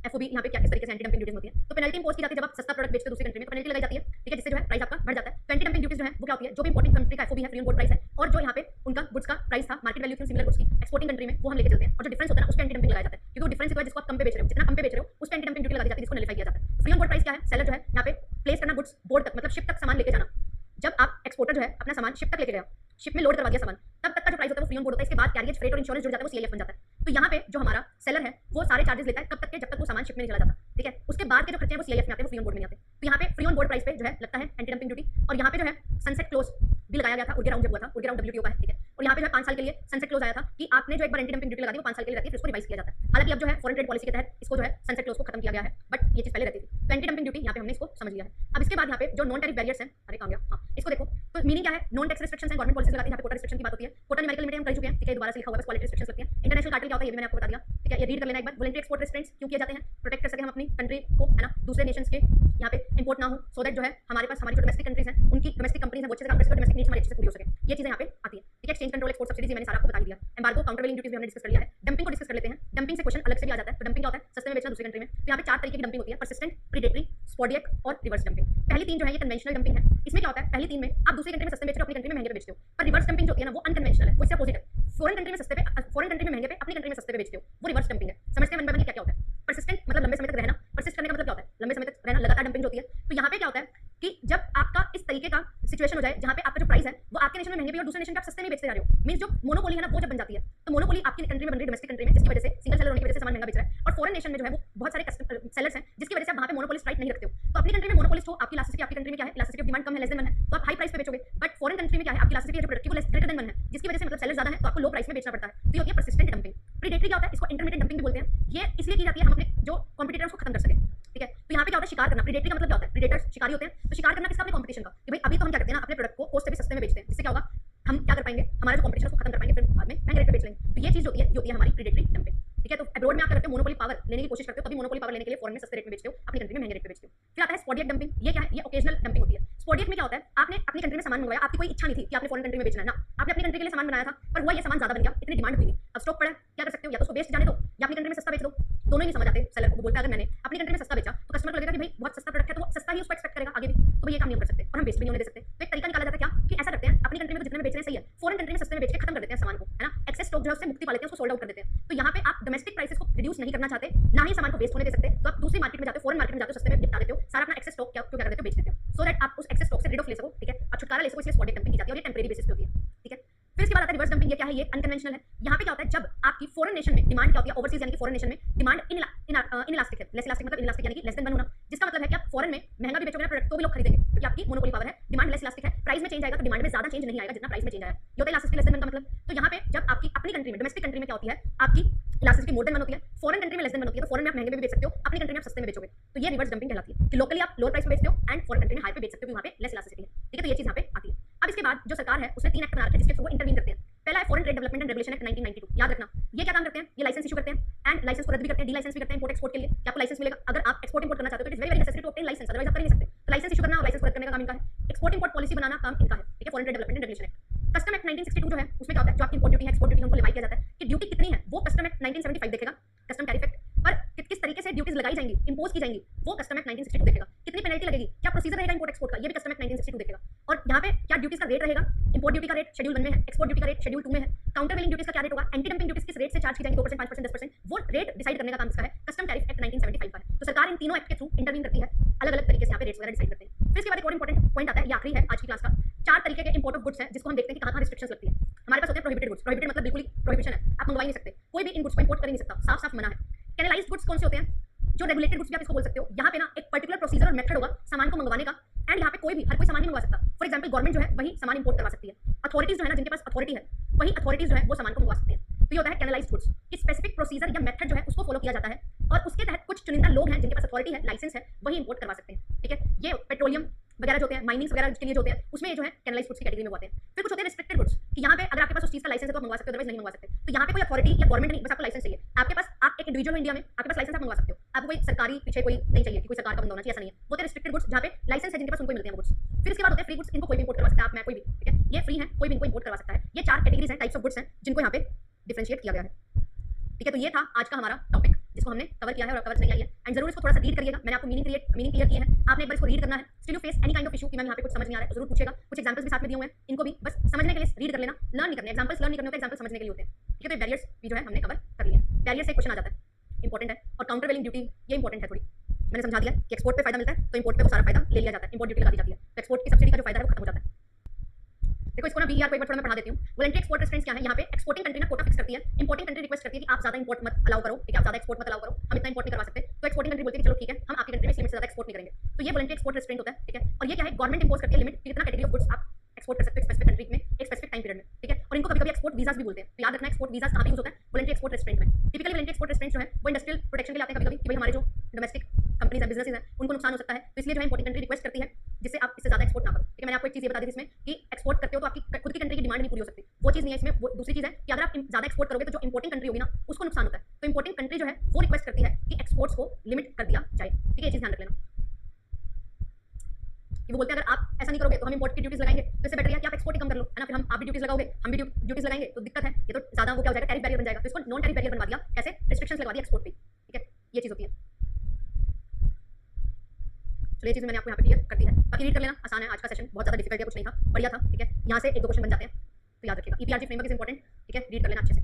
एफओबी यहाँ पे क्या किस तरीके से एंटी डंपिंग ड्यूटीज होती है, तो पेनल्टी इंपोज की जाती है जब आप सस्ता प्रोडक्ट बेचते हो दूसरी कंट्री में, तो पेनल्टी लगाई जाती है। ठीक है, जिससे जो है प्राइस आपका बढ़ जाता है। तो एंटी डंपिंग ड्यूटीज जो है वो क्या होती है, जो भी इंपोर्टिंग कंट्री का एफओबी है, फ्री ऑन बोर्ड प्राइस है, और जो यहाँ पे उनका गुड्स का प्राइस था, मार्केट वैल्यू थी सिमिलर गुड्स की एक्सपोर्टिंग कंट्री में, वो हम लेके चलते हैं, और जो डिफरेंस होता है ना उस पे एंटी डंपिंग लगाया जाता है, क्योंकि वो डिफरेंस होता है जिसको आप कम पे बेच रहे हो, जितना कम पे बेच रहे हो उस पे एंटी डंपिंग ड्यूटी लगा दी जाती है, जिसको नलिफाई किया जाता है। फ्री ऑन बोर्ड प्राइस क्या है, सेलर जो है यहाँ पे प्लेस करना गुड्स बोर्ड तक, मतलब शिप तक सामान लेके जाना। जब आप एक्सपोर्टर जो है अपना सामान शिप तक लेके गया, शिप में लोड करवा दिया सामान, तब तक का जो प्राइस होता है वो फ्री ऑन बोर्ड होता है। इसके बाद कैरियज, फ्रेट और इंश्योरेंस जुड़ जाता है, वो सीआईएफ बन जाता है। तो यहाँ पे जो हमारा सेलर है वो सारे चार्जेस लेता है कब तक के, जब तक वो सामान शिप में नहीं चला जाता। ठीक है, उसके बाद के जो खर्चे हैं वो सीआईएफ में आते हैं, वो फ्री ऑन बोर्ड में नहीं आते। तो यहाँ पे फ्री ऑन बोर्ड प्राइस पे जो है लगता है एंटी डंपिंग ड्यूटी। और यहाँ पे जो है सनसेट क्लोज भी लगाया गया था, उर्गे राउंड जब हुआ था, उर्गे राउंड डब्ल्यूटीओ का है। ठीक है, और यहाँ पे जो है 5 साल के लिए सनसेट क्लोज आया था कि आपने जो एक बार एंटी डंपिंग ड्यूटी लगा दी वो 5 साल के लिए रहती है, फिर उसको रिवाइज किया जाता है। हालांकि अब जो है फॉरेन ट्रेड पॉलिसी के तहत इसको जो है सनसेट क्लोज को खत्म किया गया है, बट ये चीज पहले रहती थी। तो एंटी डंपिंग ड्यूटी यहाँ पे हमने इसको समझ लिया है। अब इसके बाद यहाँ पे जो नॉन टैरिफ बैरियर्स हैं, अरे कहाँ गया, हाँ इसको देखो। तो मीनिंग क्या है, नॉन टैक्स रिस्ट्रिक्शंस हैं, गवर्नमेंट पॉलिसीज लगाती है, यहाँ पे कोटा रिस्ट्रिक्शन की बात होती है। कोटा न्यूमेरिकल लिमिट हम कर चुके हैं। ठीक है, दोबारा से लिखा हुआ है, बस क्वालिटी रिस्ट्रिक्शंस लगती हैं। इंटरनेशनल कार्टेल क्या होता है ये भी मैंने आपको बता दिया। ठीक है, ये रीड कर लेना एक बार। वॉलंटरी एक्सपोर्ट रिस्ट्रेंट्स क्यों किए जाते हैं, प्रोटेक्ट कर सके हम अपनी कंट्री को, है ना, दूसरे नेशंस के यहाँ पे इंपोर्ट ना हो, सो दैट जो है हमारे पास हमारी जो डोमेस्टिक कंट्रीज हैं उनकी डोमेस्टिक कंपनीज हैं वो अच्छे से काम कर सके, डोमेस्टिक नीड्स हमारी अच्छे से पूरी हो सके, ये चीजें यहाँ पे आती है। ठीक है, एक्सचेंज कंट्रोल, एक्सपोर्ट सब्सिडीज मैंने सारा आपको बता दिया। एम्बार्गो, काउंटर वेलिंग ड्यूटीज भी हमने डिस्कस कर लिया है। डंपिंग को डिस्कस कर लेते हैं। डंपिंग से क्वेश्चन अलग से भी आ जाता है। तो डंपिंग क्या होता है, सस्ते में बेचना दूसरी कंट्री में। तो यहाँ पे 4 तरीके की डंपिंग होती है, परसिस्टेंट, प्रीडेटरी, स्पॉडियक और रिवर्स डंपिंग। पहली 3 जो है ये कन्वेंशनल डंपिंग है। इसमें क्या होता है, पहली 3 में आप दूसरी कंट्री में सस्ते में बेच रहे हो, अपनी कंट्री में महंगे पे बेचते हो। पर रिवर्स डंपिंग जो होती है ना वो अनकन्वेंशनल है, वो इससे अपोजिट है। फॉरेन कंट्री में सस्ते पे, फॉरेन कंट्री में महंगे पे, अपनी कंट्री में सस्ते पे बेचते हो, वो रिवर्स डंपिंग है। समझते हैं मन में क्या क्या होता है। परसिस्टेंट मतलब लंबे समय तक रहना, परसिस्ट करने का मतलब क्या होता है, लंबे समय तक रहना, लगातार डंपिंग होती है। तो यहाँ पे क्या होता है कि जब आपका इस तरीके का सिचुएशन हो जाए जहाँ पे आपका जो प्राइस है वो आपके नेशन में महंगे भी और दूसरे नेशन पे आप सस्ते में बेचते जा रहे हो, मींस जो मोनोपोली है ना वो जब बन जाती है, तो मोनोपोली आपकी कंट्री में बन रही है, डोमेस्टिक कंट्री में, जिसकी वजह से सिंगल सेलर होने की वजह से सामान महंगा बेच रहा है, और फॉरेन नेशन में जो है वो बहुत सारे सेलर्स हैं जिसकी वजह से आप वहाँ पे मोनोपोलिस्ट राइट नहीं रखते हो। तो अपनी कंट्री में मोनोपोलिस्ट हो, आपकी इलास्टिसिटी आपकी कंट्री में क्या है, इलास्टिसिटी ऑफ डिमांड कम है, लेस देन 1 है, तो आप हाई प्राइस पे बेचोगे। बट फॉरेन कंट्री में क्या है, आपकी इलास्टिसिटी है जो प्रोडक्ट की वो ग्रेटर देन 1 है, जिसकी वजह से मतलब सेलर ज्यादा है तो आपको लो प्राइस में बेचना पड़ता है। तो ये होती है परसिस्टेंट डंपिंग। प्रीडेटरी क्या होता है, इसको इंटरमीडिएट डंपिंग भी बोलते हैं। ये इसलिए की जाती है हम अपने जो कॉम्पिटिटर्स को खत्म कर सके। ठीक है, तो यहाँ पे क्या होता है, शिकार करना। प्रीडेटरी का मतलब क्या होता है, प्रीडेटर्स शिकारी होते हैं। तो शिकार करना किसका, अपने कॉम्पिटिशन का, कि भाई अभी तो हम क्या करते हैं ना अपने प्रोडक्ट को कॉस्ट से भी सस्ते में बेचते हैं, जिससे क्या होगा, हम क्या कर पाएंगे, हमारे जो कॉम्पिटिशन को खत्म कर पाएंगे, फिर बाद में महंगे रेट पे बेच लेंगे। तो ये चीज होती है हमारी प्रीडेटरी डंपिंग। ठीक है, तो अब्रॉड में आप करते हो मोनोपोली पावर लेने की कोशिश करते हो, तभी मोनोपोली पावर लेने के लिए फॉरेन में सस्ते रेट में बेचते हो, अपनी कंट्री में महंगे रेट पे बेचते हो। फिर आता है स्पॉडियक डंपिंग। ये क्या है, ये ओकेजनल डंपिंग होती है। स्पॉडियक में क्या होता है, आपने अपनी कंट्री में सामान मंगवाया, आपकी कोई इच्छा नहीं थी कि आपने फॉरेन कंट्री में बेचना है ना, आपने अपनी कंट्री के लिए सामान बनाया था, पर हुआ ये सामान ज्यादा बन गया, इतनी डिमांड हुई नहीं, अब स्टॉक पड़ा, क्या कर सकते हो, या तो उसको बेच जाने दो या अपनी कंट्री में सस्ता बेच दो। दोनों ही नहीं समझ आते सेलर को। वो बोलता है अगर मैंने अपनी कंट्री में सस्ता बेचा तो कस्टमर को लगेगा कि भाई बहुत सस्ता प्रोडक्ट है तो वो सस्ता ही उसको एक्सपेक्ट करेगा आगे भी, तो भाई ये काम नहीं हम कर सकते और हम वेस्ट भी नहीं होने दे सकते। तो एक तरीका निकाला जाता है क्या कि ऐसा करते हैं अपनी कंट्री में जितने में बेच रहे हैं सही है, फॉरेन कंट्री में सस्ते में बेच के खत्म कर देते हैं सामान को, है ना, एक्सेस स्टॉक जो है उससे मुक्ति पा लेते हैं, उसको सोल्ड आउट कर देते हैं। तो यहाँ पे आप डोमेस्टिक प्राइसेस को रिड्यूस नहीं करना चाहते, ना ही सामान को वेस्ट होने दे सकते, तो आप दूसरी मार्केट में जाते हो, फॉरेन मार्केट में जाते हो, सस्ते में निपटा देते हो, सारा अपना एक्सेस स्टॉक क्या कर देते हो, बेच देते हो, सो दैट आप उस एक्सेस स्टॉक से रिड ऑफ ले सको, ठीक है, आप छुटकारा ले सको। इसलिए स्पॉट डंपिंग की जाती है और ये टेम्परेरी बेसिस पे होती है, ठीक है। फिर इसके बाद आता है रिवर्स डंपिंग। ये क्या है? ये अनकन्वेंशनल है। यहाँ पे क्या होता है, जब आपकी फॉरेन नेशन में डिमांड क्या होती है, ओवरसीज यानी कि फॉरेन नेशन में डिमांड इनइलास्टिक है, लेस इलास्टिक मतलब इनइलास्टिक यानी कि लेस देन वन होना, जिसका मतलब है कि आप फॉरेन में महंगा भी बेचोगे ना प्रोडक्ट तो भी लोग खरीदेंगे क्योंकि आपकी मोनोपोली पावर है, डिमांड लेस इलास्टिक है, प्राइस में चेंज आएगा तो डिमांड में ज्यादा चेंज नहीं आएगा जितना प्राइस में चेंज आएगा, ये होता है इलास्टिसिटी लेस देन वन का मतलब। तो यहाँ पे जब आपकी अपनी कंट्री में डोमेस्टिक कंट्री में क्या होती है, आपकी इलास्टिसिटी मोर देन वन होती है, फॉरेन कंट्री में लेस देन वन होती है, तो फॉरेन में आप महंगे में भी बेच सकते हो, अपनी कंट्री में आप सस्ते में बेचोगे, तो ये रिवर्स डंपिंग कहलाती है कि लोकली आप लोअर प्राइस में बेचते हो एंड फॉरेन कंट्री में हाई पे बेच सकते हो, वहाँ पे लेस इलास्टिसिटी है, ठीक है। तो ये चीज यहाँ पे आती है। अब इसके बाद जो सरकार है उसने 3 एक्ट बना रखे हैं जिसके थ्रू वो इंटरवीन करते हैं। पहला है foreign trade development and regulation act 1992, याद रखना। ये क्या काम करते हैं, ये लाइसेंस इशू करते हैं एंड लाइसेंस को रद्द भी करते हैं, डी लाइसेंस भी करते हैं इंपोर्ट एक्सपोर्ट के लिए, कि आपको लाइसेंस मिलेगा अगर आप एक्सपोर्ट इंपोर्ट करना चाहते हो, तो it is very necessary to obtain licence, otherwise आप कर नहीं सकते। तो लाइसेंस इशू करना और लाइसेंस रद्द करने का काम इनका है। एक्सपोर्ट इंपोर्ट पॉलिसी बनाना काम इनका है, ठीक है, foreign trade development and regulation act. Custom act 1962 जो है उसमें क्या होता है, जो आपकी इंपोर्ट ड्यूटी है एक्सपोर्ट ड्यूटी उनको लिवाई किया जाता है कि ड्यूटी कितनी है, वो कस्टम एक्ट 1975 देखेगा, कस्टम टैरिफ एक्ट, पर किस तरीके से ड्यूटीज लगाई जाएंगी, इंपोज की जाएंगी, वो कस्टम एक्ट 1962 देखेगा। कितनी पेनल्टी लगेगी, क्या प्रोसीजर रहेगा इंपोर्ट एक्सपोर्ट का, ये भी कस्टम एक्ट 1962 देखेगा। और यहाँ पे क्या ड्यूटीज का रेट रहेगा, इंपोर्ट ड्यूटी का रेट शेड्यूल 1 में है, एक्सपोर्ट ड्यूटी का रेट शेड्यूल 2 में है, काउंटर वेलिंग ड्यूटीज का क्या रेट होगा, एंटी डंपिंग ड्यूटीज किस रेट से चार्ज की जाएंगी, 2%, 5%, 10%, वो रेट डिसाइड करने का काम इसका है, कस्टम टैरिफ एक्ट 1975 का है। तो सरकार इन तीनों एक्ट के थ्रू इंटरवीन करती है, अलग अलग तरीके से यहाँ पे रेट्स वगैरह डिसाइड करते हैं। फिर इसके बाद एक और इंपॉर्टेंट पॉइंट आता है, ये आखिरी है आज की क्लास का। 4 तरीके के इंपोर्ट ऑफ गुड्स हैं जिसको हम देखते हैं कि कहाँ रिस्ट्रिक्शंस लगती है। हमारे पास होते हैं प्रोहिबिटेड गुड्स, प्रोहिबिटेड मतलब बिल्कुल ही प्रोहिबिशन है, आप मंगवा ही नहीं सकते, कोई भी इन गुड्स को इंपोर्ट कर ही नहीं सकता, साफ साफ मना है। कैनलाइज्ड गुड्स कौन से होते हैं, जो रेगुलेटेड गुड्स भी आप इसको बोल सकते हो। यहाँ पे ना एक पर्टिकुलर प्रोसीजर और मेथड होगा सामान को मंगवाने का, एंड यहाँ पे कोई भी हर कोई सामान नहीं मंगवा सकता। फॉर एग्जांपल गवर्नमेंट जो है वही सामान इंपोर्ट करवा सकती है, अथॉरिटीज जो है ना जिनके पास अथॉरिटी है वही अथॉरिटीज जो है वो सामान को मंगवा सकते हैं। तो ये होता है कैनलाइज्ड गुड्स की स्पेसिफिक प्रोसीजर या मेथड जो है उसको फॉलो किया जाता है और उसके तहत कुछ चुनिंदा लोग हैं जिनके पास अथॉरिटी है, लाइसेंस है, वही इंपोर्ट करवा सकते हैं, ठीक है। ये पेट्रोलियम वगैरह जो होते हैं, माइनिंग्स वगैरह के लिए जो होते हैं, उसमें जो है कैनलाइज्ड गुड्स की कैटेगरी में होते हैं। फिर कुछ होते हैं रिस्ट्रिक्टेड गुड्स कि यहाँ पे अगर आपके पास उस चीज का लाइसेंस है तो आप मंगवा सकते हो, अदरवाइज नहीं मंगवा सकते। तो यहाँ पे कोई अथॉरिटी या गवर्नमेंट नहीं, बस आपको लाइसेंस चाहिए। आपके पास आप एक इंडिविजुअल इंडिया में आपके पास लाइसेंस आप मंगवा सकते हो, आपको कोई सरकारी पीछे कोई नहीं चाहिए कि कोई सरकार का बंदा होना चाहिए, ऐसा नहीं है। वो होते हैं रिस्ट्रिक्टेड गुड्स जहाँ पे लाइसेंस है जिनके पास उनको मिलते हैं गुड्स। फिर इसके बाद होते हैं फ्री गुड्स, इनको कोई भी इंपोर्ट करवा सकता है, आप मैं कोई भी, ठीक है, ये फ्री है, कोई भी इनको इंपोर्ट करवा सकता है। ये 4 कैटेगरीज हैं, टाइप्स ऑफ गुड्स हैं जिनको यहाँ पे डिफरेंशिएट किया गया है, ठीक है। तो ये था आज का हमारा टॉपिक जिसको हमने कवर किया है और कवर नहीं आई है, एंड जरूर इसको थोड़ा सा रीड करिएगा। मैंने आपको मीनिंग क्लियर किए हैं, आपने एक बार इसको रीड करना है। Still you face any kind of issue कि मैम यहाँ पे कुछ समझ नहीं आ रहा है, तो जरूर पूछेगा। कुछ एग्जांपल्स भी साथ में दिए हुए हैं, इनको भी बस समझने के लिए रीड कर लेना, लर्न नहीं करने, एग्जांपल्स लर्न नहीं करने होते, एग्जांपल समझने के लिए होते हैं, ठीक है। तो बैरियर्स भी जो है हमने कवर कर लिया। बैरियर से क्वेश्चन आ जाता है, इंपॉर्टेंट है, और काउंटर वेलिंग ड्यूटी ये इंपॉर्टेंट है थोड़ी, मैंने समझा दिया कि एक्सपोर्ट पे फायदा मिलता है तो इंपोर्ट पे वो सारा फायदा ले लिया जाता है, इंपोर्ट ड्यूटी लगा दी जाती है, तो एक्सपोर्ट की सब्सिडी का जो फायदा है वो खत्म हो जाता है। देखो इसको ना बीआर को एक बार थोड़ा मैं पढ़ा देती हूँ। वॉलंटरी एक्सपोर्ट रेस्ट्रेंट्स क्या है, यहाँ पे एक्सपोर्टिंग कंट्री ना कोटा फिक्स करती है, इंपोर्टिंग कंट्री रिक्वेस्ट करती है कि आप ज्यादा इंपोर्ट मत अलाउ करो, ठीक है, आप ज्यादा एक्सपोर्ट मत अलाउ करो, हम इतना इंपोर्ट नहीं करवा सकते। तो एक्सपोर्टिंग कंट्री बोलती है कि चलो ठीक है, हम आपकी कंट्री में लिमिट से ज्यादा एक्सपोर्ट नहीं करेंगे। तो ये वॉलंटरी एक्सपोर्ट रेस्ट्रेंट होता है, ठीक है। और ये क्या है, गवर्नमेंट इंपोज करती है लिमिट कि कितना कैटेगरी ऑफ गुड्स आप एक्सपोर्ट कर सकते हो स्पेसिफिक कंट्री में एक स्पेसिफिक टाइम पीरियड में, ठीक है। और इनको कभी-कभी एक्सपोर्ट वीजास भी बोलते हैं, तो याद रखना एक्सपोर्ट वीजास कहाँ पे यूज होता है, वॉलंटरी एक्सपोर्ट रेस्ट्रेंट में। टिपिकली वॉलंटरी एक्सपोर्ट रेस्ट्रेंट जो है वो इंडस्ट्रियल प्रोटेक्शन के लिए आते हैं कभी-कभी कि भाई हमारे जो डोमेस्टिक कंपनीज हैं, बिजनेसेस हैं, उनको नुकसान हो सकता है, तो इसलिए जो है इंपोर्टिंग कंट्री रिक्वेस्ट करती है जिससे आप इससे ज्यादा एक्सपोर्ट ना करो, ठीक है। मैंने आपको एक चीज ये बता दी थी इसमें कि एक्सपोर्ट करते हो तो आपकी खुद की कंट्री की डिमांड नहीं पूरी हो सकती, वो चीज नहीं है इसमें। वो दूसरी चीज है कि अगर आप ज्यादा एक्सपोर्ट करोगे तो जो इंपोर्टिंग कंट्री होगी ना उसको नुकसान होता है, तो इंपोर्टिंग कंट्री जो है वो रिक्वेस्ट करती है कि एक्सपोर्ट्स को लिमिट कर दिया जाए, ठीक है। ये चीज ध्यान रख लेना कि वो बोलते हैं अगर आप ऐसा नहीं करोगे तो हम इंपोर्ट की ड्यूटीज लगाएंगे, तो इससे बेटर है कि आप एक्सपोर्ट ही कम कर लो, है ना। फिर हम आप भी ड्यूटीज लगाओगे, हम भी ड्यूटीज लगाएंगे, तो दिक्कत है, ये तो ज्यादा वो क्या हो जाएगा, टैरिफ बैरियर बन जाएगा। तो इसको नॉन टैरिफ बैरियर बनवा दिया, कैसे, रिस्ट्रिक्शंस लगा दिया एक्सपोर्ट पे, ठीक है। ये चीज होती है। तो ये चीज मैंने आपको यहाँ पे क्लियर कर दी है, बाकी रीड कर लेना, आसान है। आज का सेशन बहुत ज्यादा डिफिकल्ट है, कुछ नहीं था, बढ़िया था, ठीक है। यहाँ से 1-2 क्वेश्चन बन जाते हैं, तो याद रखिएगा। ईपीआरजी फ्रेमवर्क इज इंपॉर्टेंट, ठीक है, रीड कर लेना अच्छे से।